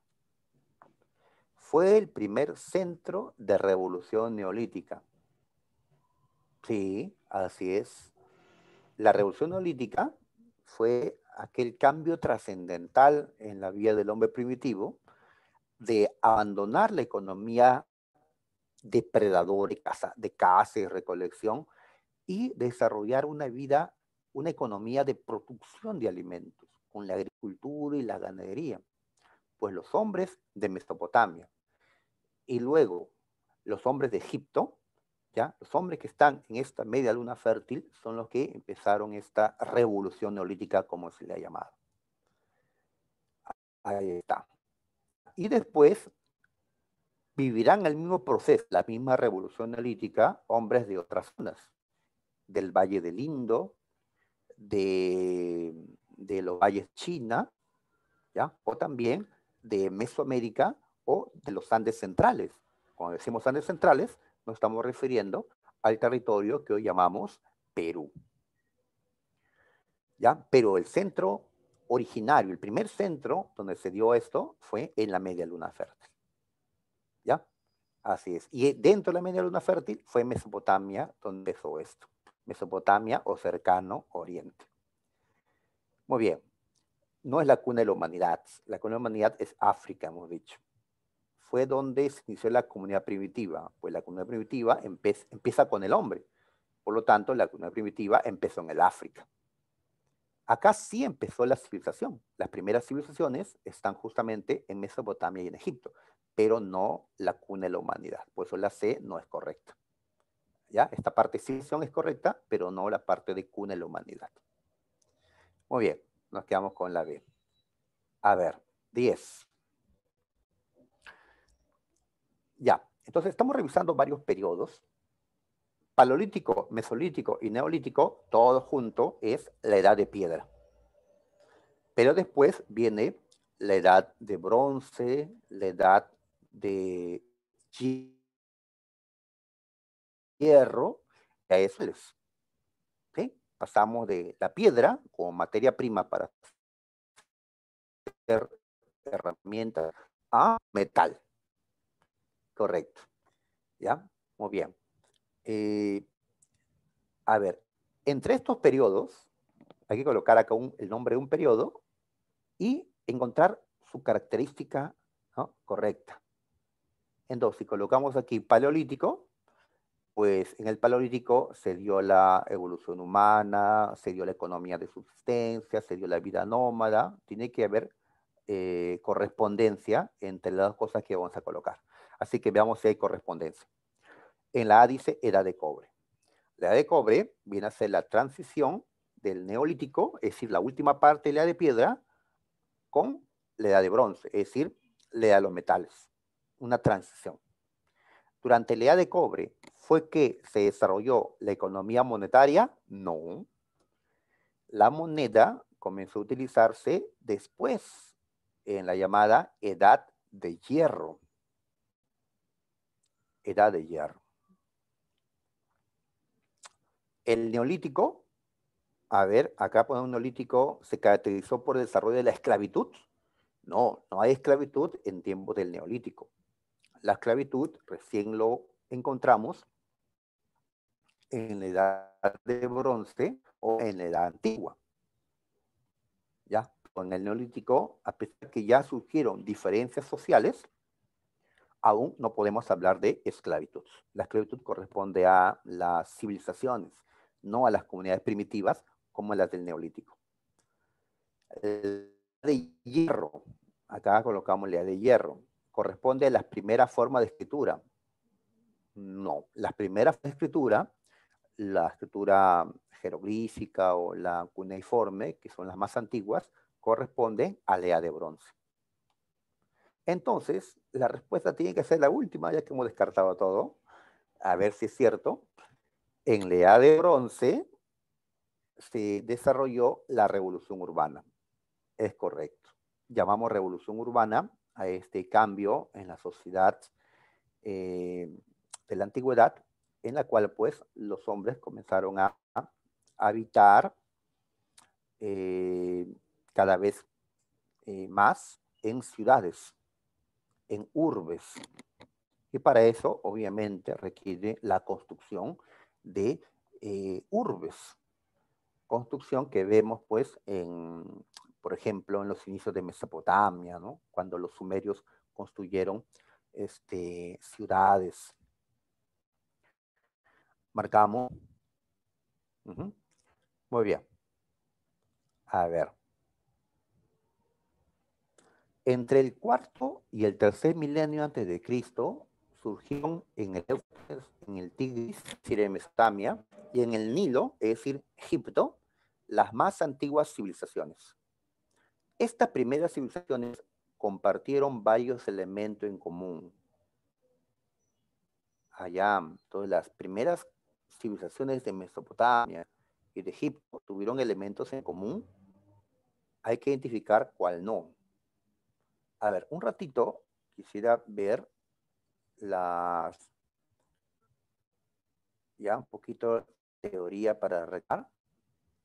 Fue el primer centro de revolución neolítica. Sí, así es. La revolución neolítica fue aquel cambio trascendental en la vida del hombre primitivo de abandonar la economía depredadora de caza y recolección y desarrollar una vida, una economía de producción de alimentos con la agricultura y la ganadería. Pues los hombres de Mesopotamia y luego los hombres de Egipto, ¿ya? Los hombres que están en esta media luna fértil son los que empezaron esta revolución neolítica, como se le ha llamado. Ahí está. Y después vivirán el mismo proceso, la misma revolución neolítica, hombres de otras zonas, del Valle del Indo, de los valles China, ¿ya? O también de Mesoamérica o de los Andes centrales. Cuando decimos Andes centrales, nos estamos refiriendo al territorio que hoy llamamos Perú. ¿Ya? Pero el centro originario, el primer centro donde se dio esto fue en la media luna fértil. ¿Ya? Así es. Y dentro de la media luna fértil fue Mesopotamia donde empezó esto. Mesopotamia o cercano oriente. Muy bien. No es la cuna de la humanidad. La cuna de la humanidad es África, hemos dicho. Fue donde se inició la comunidad primitiva. Pues la comunidad primitiva empieza con el hombre. Por lo tanto, la comunidad primitiva empezó en el África. Acá sí empezó la civilización. Las primeras civilizaciones están justamente en Mesopotamia y en Egipto, pero no la cuna de la humanidad. Por eso la C no es correcta. ¿Ya? Esta parte de civilización es correcta, pero no la parte de cuna de la humanidad. Muy bien, nos quedamos con la B. A ver, 10. Ya, entonces estamos revisando varios periodos Paleolítico, mesolítico y neolítico, todo junto es la edad de piedra. Pero después viene la edad de bronce, la edad de hierro, y a eso les, ¿sí? Pasamos de la piedra como materia prima para hacer herramientas a metal. Correcto. ¿Ya? Muy bien. A ver, entre estos periodos, hay que colocar acá el nombre de un periodo y encontrar su característica, ¿no?, correcta. Entonces, si colocamos aquí paleolítico, pues en el paleolítico se dio la evolución humana, se dio la economía de subsistencia, se dio la vida nómada. Tiene que haber correspondencia entre las dos cosas que vamos a colocar. Así que veamos si hay correspondencia. En la A dice edad de cobre. La edad de cobre viene a ser la transición del neolítico, es decir, la última parte de la edad de piedra, con la edad de bronce, es decir, la edad de los metales. Una transición. Durante la edad de cobre, ¿fue que se desarrolló la economía monetaria? No. La moneda comenzó a utilizarse después, en la llamada edad de hierro. Edad de hierro. El neolítico, a ver, acá pone un neolítico, se caracterizó por el desarrollo de la esclavitud. No, no hay esclavitud en tiempos del neolítico. La esclavitud recién lo encontramos en la edad de bronce o en la edad antigua. ¿Ya? Con el neolítico, a pesar que ya surgieron diferencias sociales, aún no podemos hablar de esclavitud. La esclavitud corresponde a las civilizaciones, no a las comunidades primitivas como las del neolítico. La de hierro, acá colocamos la de hierro, corresponde a las primeras formas de escritura. No, las primeras de escritura, la escritura jeroglífica o la cuneiforme, que son las más antiguas, corresponden a la edad de bronce. Entonces, la respuesta tiene que ser la última, ya que hemos descartado todo. A ver si es cierto. En la edad de bronce se desarrolló la revolución urbana. Es correcto. Llamamos revolución urbana a este cambio en la sociedad de la antigüedad, en la cual pues los hombres comenzaron a habitar cada vez más en ciudades, en urbes. Y para eso, obviamente, requiere la construcción de urbes. Construcción que vemos, pues, por ejemplo, en los inicios de Mesopotamia, ¿no? Cuando los sumerios construyeron ciudades. Marcamos. Muy bien. A ver. Entre el cuarto y el tercer milenio antes de Cristo surgieron en el Tigris, es decir, en Mesopotamia, y en el Nilo, es decir, Egipto, las más antiguas civilizaciones. Estas primeras civilizaciones compartieron varios elementos en común. Allá, todas las primeras civilizaciones de Mesopotamia y de Egipto tuvieron elementos en común. Hay que identificar cuál no. A ver, un ratito quisiera ver ya un poquito de teoría para arreglar.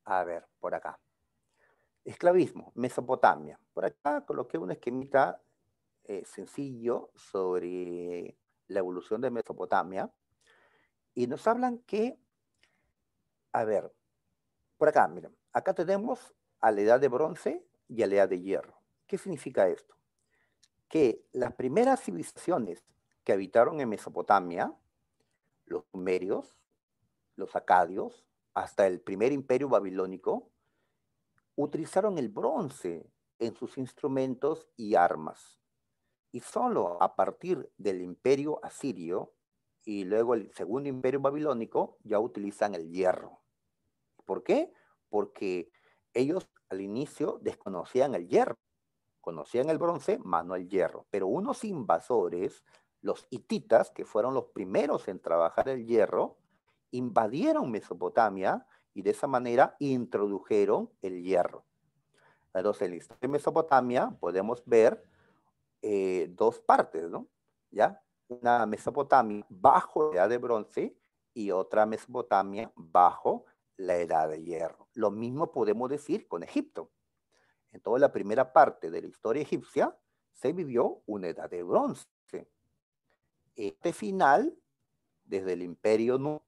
A ver, por acá. Esclavismo, Mesopotamia. Por acá coloqué un esquemita sencillo sobre la evolución de Mesopotamia. Y nos hablan que, a ver, por acá, miren, acá tenemos a la edad de bronce y a la edad de hierro. ¿Qué significa esto? Que las primeras civilizaciones que habitaron en Mesopotamia, los sumerios, los acadios, hasta el primer imperio babilónico, utilizaron el bronce en sus instrumentos y armas. Y solo a partir del imperio asirio y luego el segundo imperio babilónico ya utilizan el hierro. ¿Por qué? Porque ellos al inicio desconocían el hierro. Conocían el bronce, más no el hierro. Pero unos invasores, los hititas, que fueron los primeros en trabajar el hierro, invadieron Mesopotamia y de esa manera introdujeron el hierro. Entonces, en la historia de Mesopotamia podemos ver dos partes, ¿no? ¿Ya? Una Mesopotamia bajo la edad de bronce y otra Mesopotamia bajo la edad de hierro. Lo mismo podemos decir con Egipto. En toda la primera parte de la historia egipcia se vivió una edad de bronce. Este final, desde el Imperio Nu,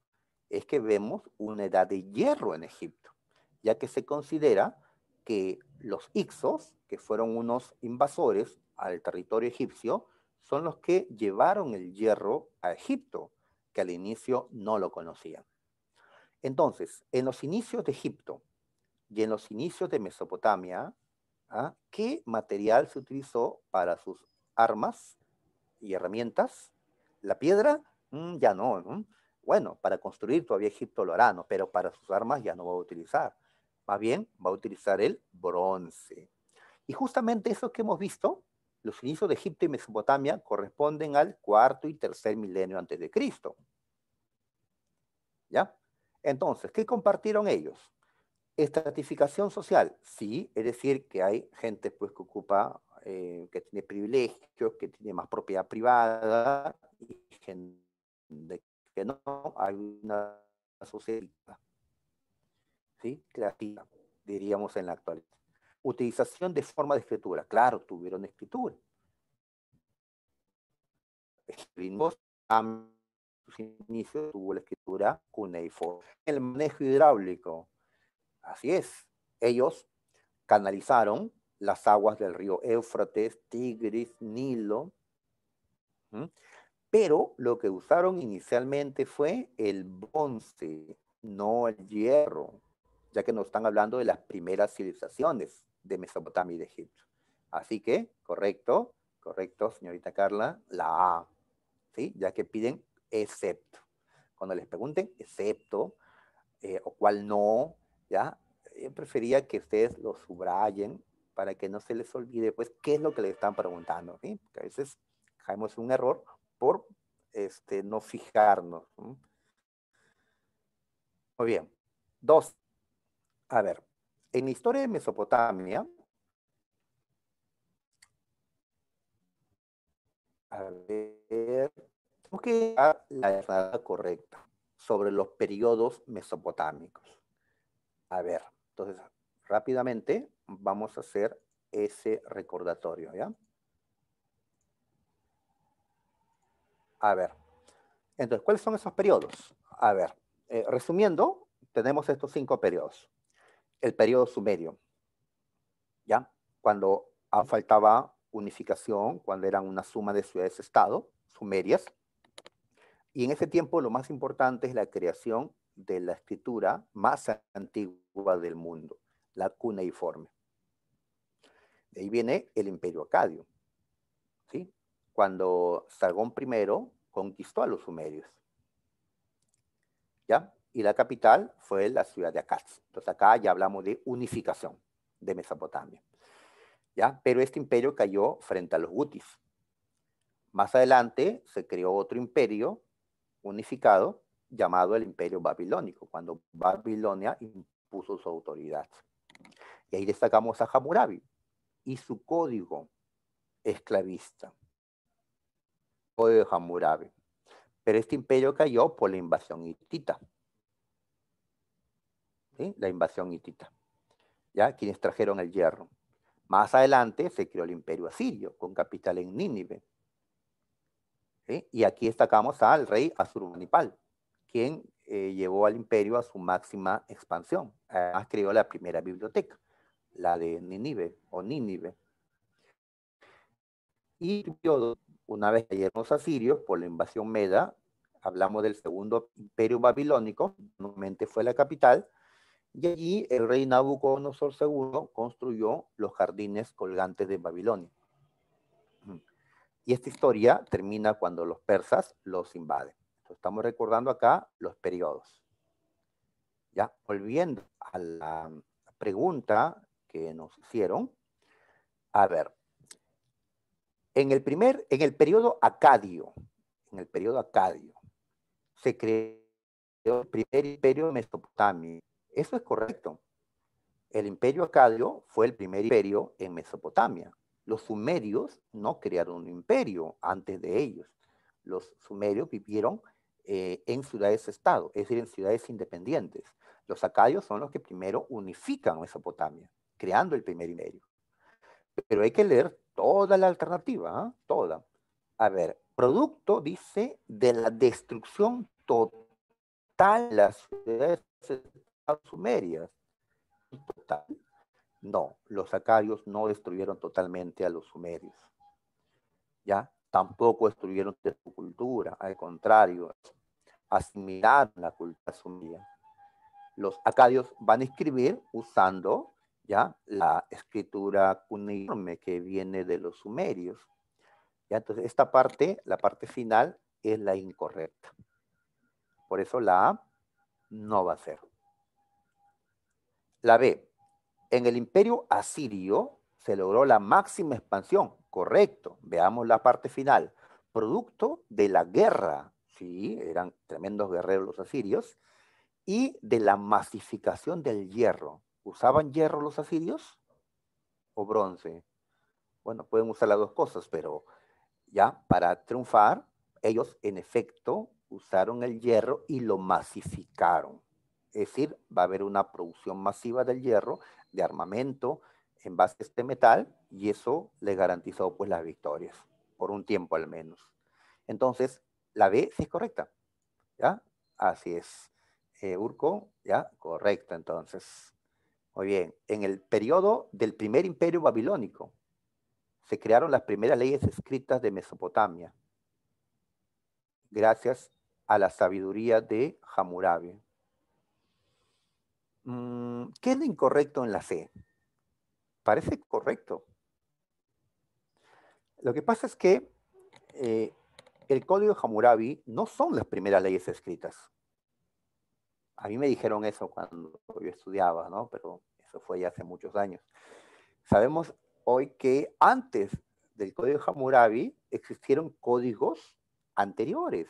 es que vemos una edad de hierro en Egipto, ya que se considera que los Hicsos, que fueron unos invasores al territorio egipcio, son los que llevaron el hierro a Egipto, que al inicio no lo conocían. Entonces, en los inicios de Egipto y en los inicios de Mesopotamia, ¿qué material se utilizó para sus armas y herramientas? ¿La piedra? Ya no, ¿no? Bueno, para construir todavía Egipto lo hará, ¿no? Pero para sus armas ya no va a utilizar. Más bien va a utilizar el bronce. Y justamente eso que hemos visto, los inicios de Egipto y Mesopotamia corresponden al cuarto y tercer milenio antes de Cristo. ¿Ya? Entonces, ¿qué compartieron ellos? Estratificación social, sí, es decir, que hay gente pues que ocupa, que tiene privilegios, que tiene más propiedad privada, y gente que no, hay una sociedad, ¿sí? Creativa, diríamos en la actualidad. Utilización de forma de escritura, claro, tuvieron escritura. Escribimos a sus inicios, tuvo la escritura cuneiforme. El manejo hidráulico, así es, ellos canalizaron las aguas del río Éufrates, Tigris, Nilo, ¿m? Pero lo que usaron inicialmente fue el bronce, no el hierro, ya que nos están hablando de las primeras civilizaciones de Mesopotamia y de Egipto. Así que, correcto, correcto, señorita Carla, la A, ¿sí? Ya que piden excepto. Cuando les pregunten excepto o cuál no, ¿ya? Yo prefería que ustedes lo subrayen para que no se les olvide, pues, qué es lo que les están preguntando, ¿sí? Porque a veces caemos en un error por no fijarnos, ¿sí? Muy bien. Dos, a ver, en la historia de Mesopotamia, a ver, tengo que dar la errada correcta sobre los periodos mesopotámicos. A ver, entonces, rápidamente vamos a hacer ese recordatorio, ¿ya? A ver, entonces, ¿cuáles son esos periodos? A ver, resumiendo, tenemos estos 5 periodos. El periodo sumerio, ¿ya? Cuando aún faltaba unificación, cuando eran una suma de ciudades-estado, sumerias. Y en ese tiempo lo más importante es la creación de la escritura más antigua del mundo, la cuneiforme. De ahí viene el imperio acadio, ¿sí? Cuando Sargón I conquistó a los sumerios, ¿ya? Y la capital fue la ciudad de Akkad. Entonces acá ya hablamos de unificación de Mesopotamia, ¿ya? Pero este imperio cayó frente a los gutis. Más adelante se creó otro imperio unificado llamado el imperio babilónico, cuando Babilonia impuso su autoridad. Y ahí destacamos a Hammurabi y su código esclavista, código de Hammurabi. Pero este imperio cayó por la invasión hitita, ¿sí? La invasión hitita, ¿ya? Quienes trajeron el hierro. Más adelante se creó el imperio asirio, con capital en Nínive, ¿sí? Y aquí destacamos al rey Asurbanipal, quien llevó al imperio a su máxima expansión. Además creó la primera biblioteca, la de Nínive o Nínive. Y una vez cayeron los asirios por la invasión meda, hablamos del segundo imperio babilónico, normalmente fue la capital, y allí el rey Nabucodonosor II construyó los jardines colgantes de Babilonia. Y esta historia termina cuando los persas los invaden. Entonces, estamos recordando acá los periodos. Ya, volviendo a la pregunta que nos hicieron, a ver, en el periodo acadio, se creó el primer imperio de Mesopotamia. Eso es correcto. El imperio acadio fue el primer imperio en Mesopotamia. Los sumerios no crearon un imperio antes de ellos. Los sumerios vivieron en ciudades-estado, es decir, en ciudades independientes. Los acadios son los que primero unifican Mesopotamia, creando el primer imperio. Pero hay que leer toda la alternativa, ¿eh? Toda. A ver, producto, dice, de la destrucción total de las ciudades sumerias. Total. No, los acadios no destruyeron totalmente a los sumerios. ¿Ya? Tampoco destruyeron su cultura, al contrario, asimilaron la cultura sumeria. Los acadios van a escribir usando ya la escritura cuneiforme que viene de los sumerios. ¿Ya? Entonces, esta parte, la parte final, es la incorrecta. Por eso la A no va a ser. La B. En el imperio asirio se logró la máxima expansión. Correcto. Veamos la parte final. Producto de la guerra. Sí, eran tremendos guerreros los asirios. Y de la masificación del hierro. ¿Usaban hierro los asirios o bronce? Bueno, pueden usar las dos cosas, pero ya para triunfar, ellos en efecto usaron el hierro y lo masificaron. Es decir, va a haber una producción masiva del hierro, de armamento, en base a este metal, y eso le garantizó pues las victorias, por un tiempo al menos. Entonces, la B sí es correcta, ¿ya? Así es. Urco, ¿ya? Correcto, entonces. Muy bien. En el periodo del primer imperio babilónico, se crearon las primeras leyes escritas de Mesopotamia, gracias a la sabiduría de Hammurabi. ¿Qué es lo incorrecto en la C? Parece correcto. Lo que pasa es que el código de Hammurabi no son las primeras leyes escritas. A mí me dijeron eso cuando yo estudiaba, ¿no? Pero eso fue ya hace muchos años. Sabemos hoy que antes del código de Hammurabi existieron códigos anteriores,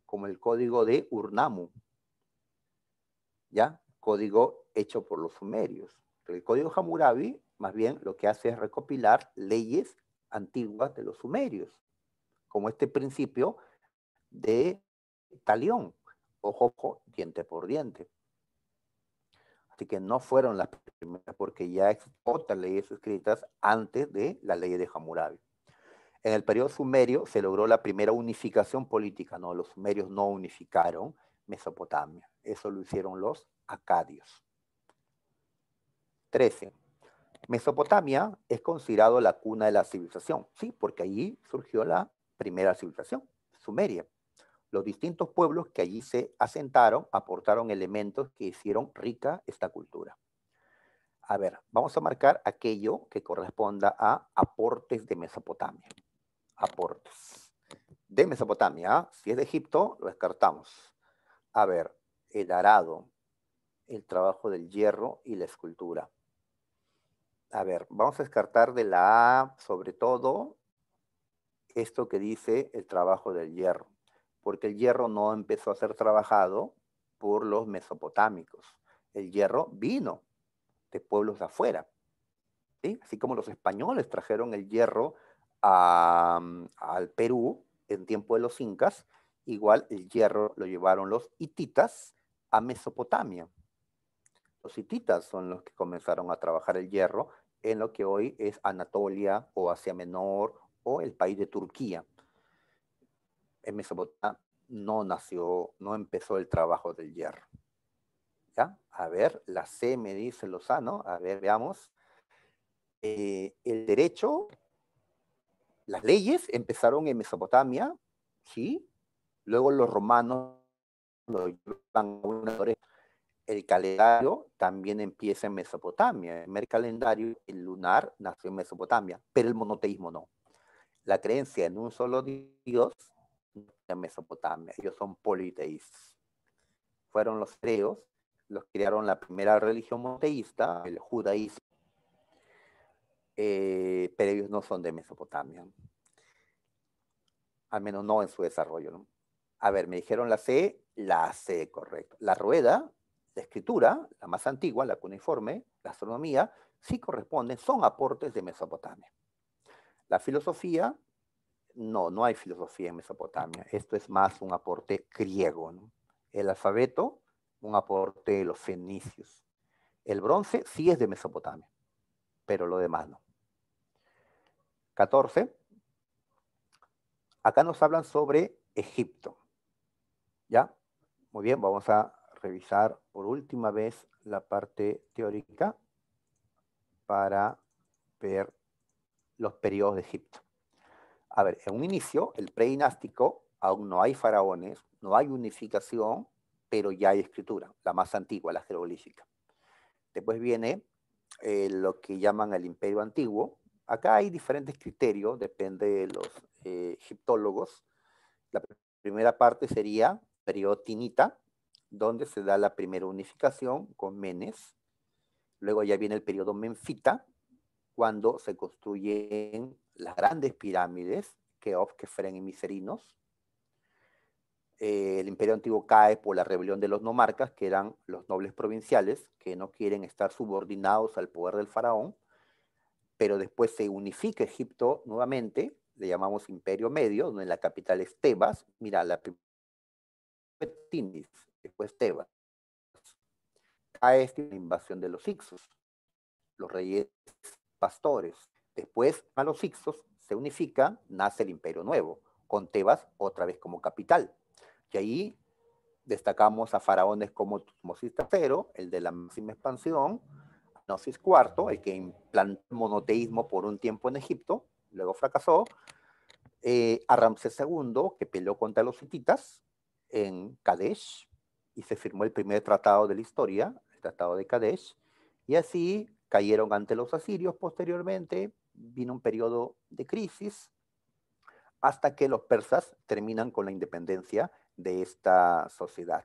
como el código de Ur-Nammu, ¿ya? Código hecho por los sumerios. Pero el código Hammurabi, más bien, lo que hace es recopilar leyes antiguas de los sumerios, como este principio de talión, ojo, ojo, diente por diente. Así que no fueron las primeras, porque ya existen otras leyes escritas antes de la ley de Hammurabi. En el periodo sumerio se logró la primera unificación política, no, los sumerios no unificaron Mesopotamia, eso lo hicieron los acadios. 13. Mesopotamia es considerado la cuna de la civilización, sí, porque allí surgió la primera civilización, Sumeria. Los distintos pueblos que allí se asentaron aportaron elementos que hicieron rica esta cultura. A ver, vamos a marcar aquello que corresponda a aportes de Mesopotamia. Aportes de Mesopotamia. Si es de Egipto, lo descartamos. A ver, el arado, el trabajo del hierro y la escultura. A ver, vamos a descartar de la A, sobre todo, esto que dice el trabajo del hierro, porque el hierro no empezó a ser trabajado por los mesopotámicos. El hierro vino de pueblos de afuera, ¿sí? Así como los españoles trajeron el hierro al Perú en tiempo de los incas, igual el hierro lo llevaron los hititas a Mesopotamia. Los hititas son los que comenzaron a trabajar el hierro en lo que hoy es Anatolia o Asia Menor o el país de Turquía. En Mesopotamia no empezó el trabajo del hierro. ¿Ya? A ver, la C me dice Lozano, a ver, veamos. El derecho, las leyes empezaron en Mesopotamia, ¿sí? Luego los romanos lo llevan a una. El calendario también empieza en Mesopotamia. El primer calendario, el lunar, nació en Mesopotamia, pero el monoteísmo no. La creencia en un solo Dios en Mesopotamia. Ellos son politeístas. Fueron los hebreos los que crearon la primera religión monoteísta, el judaísmo, pero ellos no son de Mesopotamia. Al menos no en su desarrollo, ¿no? A ver, me dijeron la C, correcto. La rueda, la escritura, la más antigua, la cuneiforme, la astronomía, sí corresponden, son aportes de Mesopotamia. La filosofía, no hay filosofía en Mesopotamia. Esto es más un aporte griego, ¿no? El alfabeto, un aporte de los fenicios. El bronce sí es de Mesopotamia, pero lo demás no. 14. Acá nos hablan sobre Egipto. ¿Ya? Muy bien, vamos a revisar por última vez la parte teórica para ver los periodos de Egipto. A ver, en un inicio, el predinástico, aún no hay faraones, no hay unificación, pero ya hay escritura, la más antigua, la jeroglífica. Después viene lo que llaman el Imperio Antiguo. Acá hay diferentes criterios, depende de los egiptólogos. La primera parte sería periodo tinita, donde se da la primera unificación con Menes. Luego ya viene el periodo menfita, cuando se construyen las grandes pirámides, Keops, Kefren y Miserinos. El Imperio Antiguo cae por la rebelión de los nomarcas, que eran los nobles provinciales, que no quieren estar subordinados al poder del faraón, pero después se unifica Egipto nuevamente, le llamamos Imperio Medio, donde la capital es Tebas. Mira, la primera fue Tinis, después Tebas. Cae la invasión de los Hicsos, los reyes pastores. Después, a los Hicsos se unifica, nace el Imperio Nuevo, con Tebas otra vez como capital. Y ahí destacamos a faraones como Tutmosis III, el de la máxima expansión, Gnosis IV, el que implantó el monoteísmo por un tiempo en Egipto, luego fracasó, a Ramsés II, que peleó contra los hititas en Kadesh, y se firmó el primer tratado de la historia, el Tratado de Kadesh, y así cayeron ante los asirios posteriormente, vino un periodo de crisis, hasta que los persas terminan con la independencia de esta sociedad.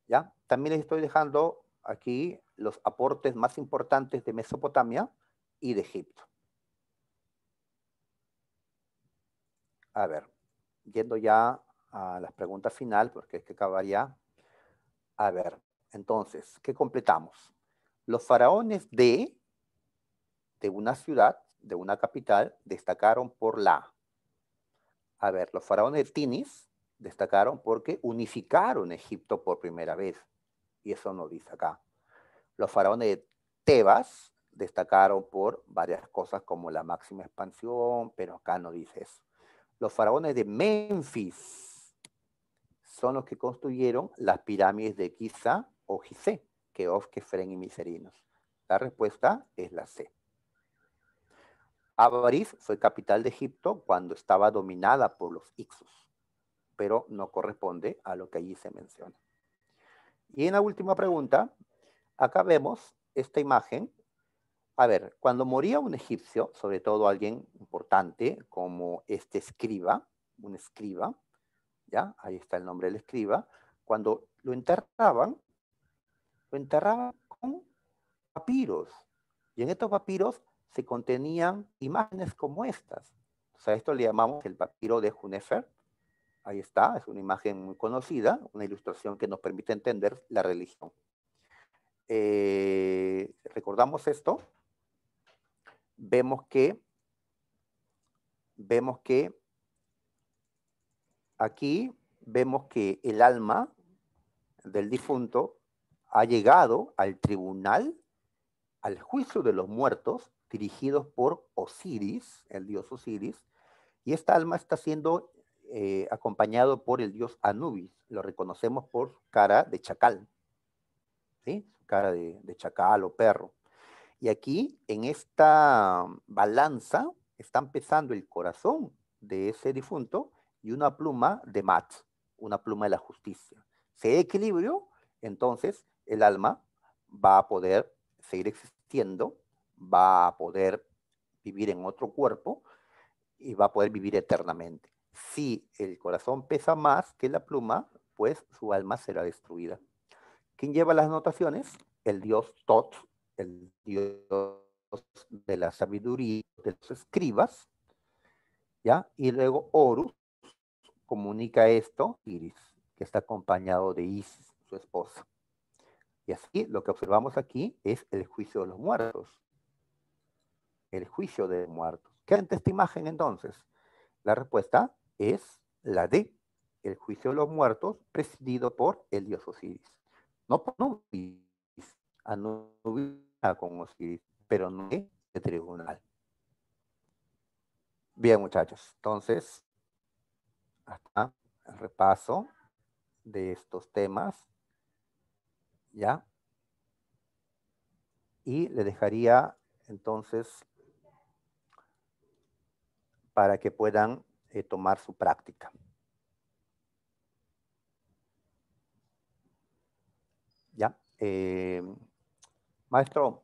¿Ya? También les estoy dejando aquí los aportes más importantes de Mesopotamia y de Egipto. A ver, yendo ya a las preguntas final, porque es que acabaría. A ver, entonces, ¿qué completamos? Los faraones de una ciudad, de una capital, destacaron por a ver, los faraones de Tinis destacaron porque unificaron Egipto por primera vez, y eso no dice acá. Los faraones de Tebas destacaron por varias cosas como la máxima expansión, pero acá no dice eso. Los faraones de Memphis son los que construyeron las pirámides de Giza o Gizeh, Keops, Kefren y Miserinos. La respuesta es la C. Avaris fue capital de Egipto cuando estaba dominada por los Hicsos, pero no corresponde a lo que allí se menciona. Y en la última pregunta, acá vemos esta imagen. A ver, cuando moría un egipcio, sobre todo alguien importante como este escriba, un escriba, ¿ya? Ahí está el nombre del escriba. Cuando lo enterraban con papiros. Y en estos papiros se contenían imágenes como estas. O sea, esto le llamamos el papiro de Hunefer. Ahí está, es una imagen muy conocida, una ilustración que nos permite entender la religión. Recordamos esto. Vemos que aquí vemos que el alma del difunto ha llegado al tribunal, al juicio de los muertos, dirigidos por Osiris, el dios Osiris, y esta alma está siendo acompañado por el dios Anubis. Lo reconocemos por su cara de chacal, ¿sí? Su cara de chacal o perro. Y aquí, en esta balanza, están pesando el corazón de ese difunto y una pluma de Mat, una pluma de la justicia. Si hay equilibrio, entonces el alma va a poder seguir existiendo, va a poder vivir en otro cuerpo y va a poder vivir eternamente. Si el corazón pesa más que la pluma, pues su alma será destruida. ¿Quién lleva las anotaciones? El dios Tot, el dios de la sabiduría, de los escribas, ¿ya? Y luego Horus comunica esto Iris, que está acompañado de Isis, su esposa. Y así lo que observamos aquí es el juicio de los muertos. El juicio de los muertos. ¿Qué hay ante esta imagen entonces? La respuesta es la D, el juicio de los muertos presidido por el dios Osiris. No por Anubis, Anubis con Osiris, pero no es el tribunal. Bien, muchachos, entonces, hasta el repaso de estos temas, ¿ya? Y le dejaría entonces para que puedan tomar su práctica. ¿Ya? Maestro,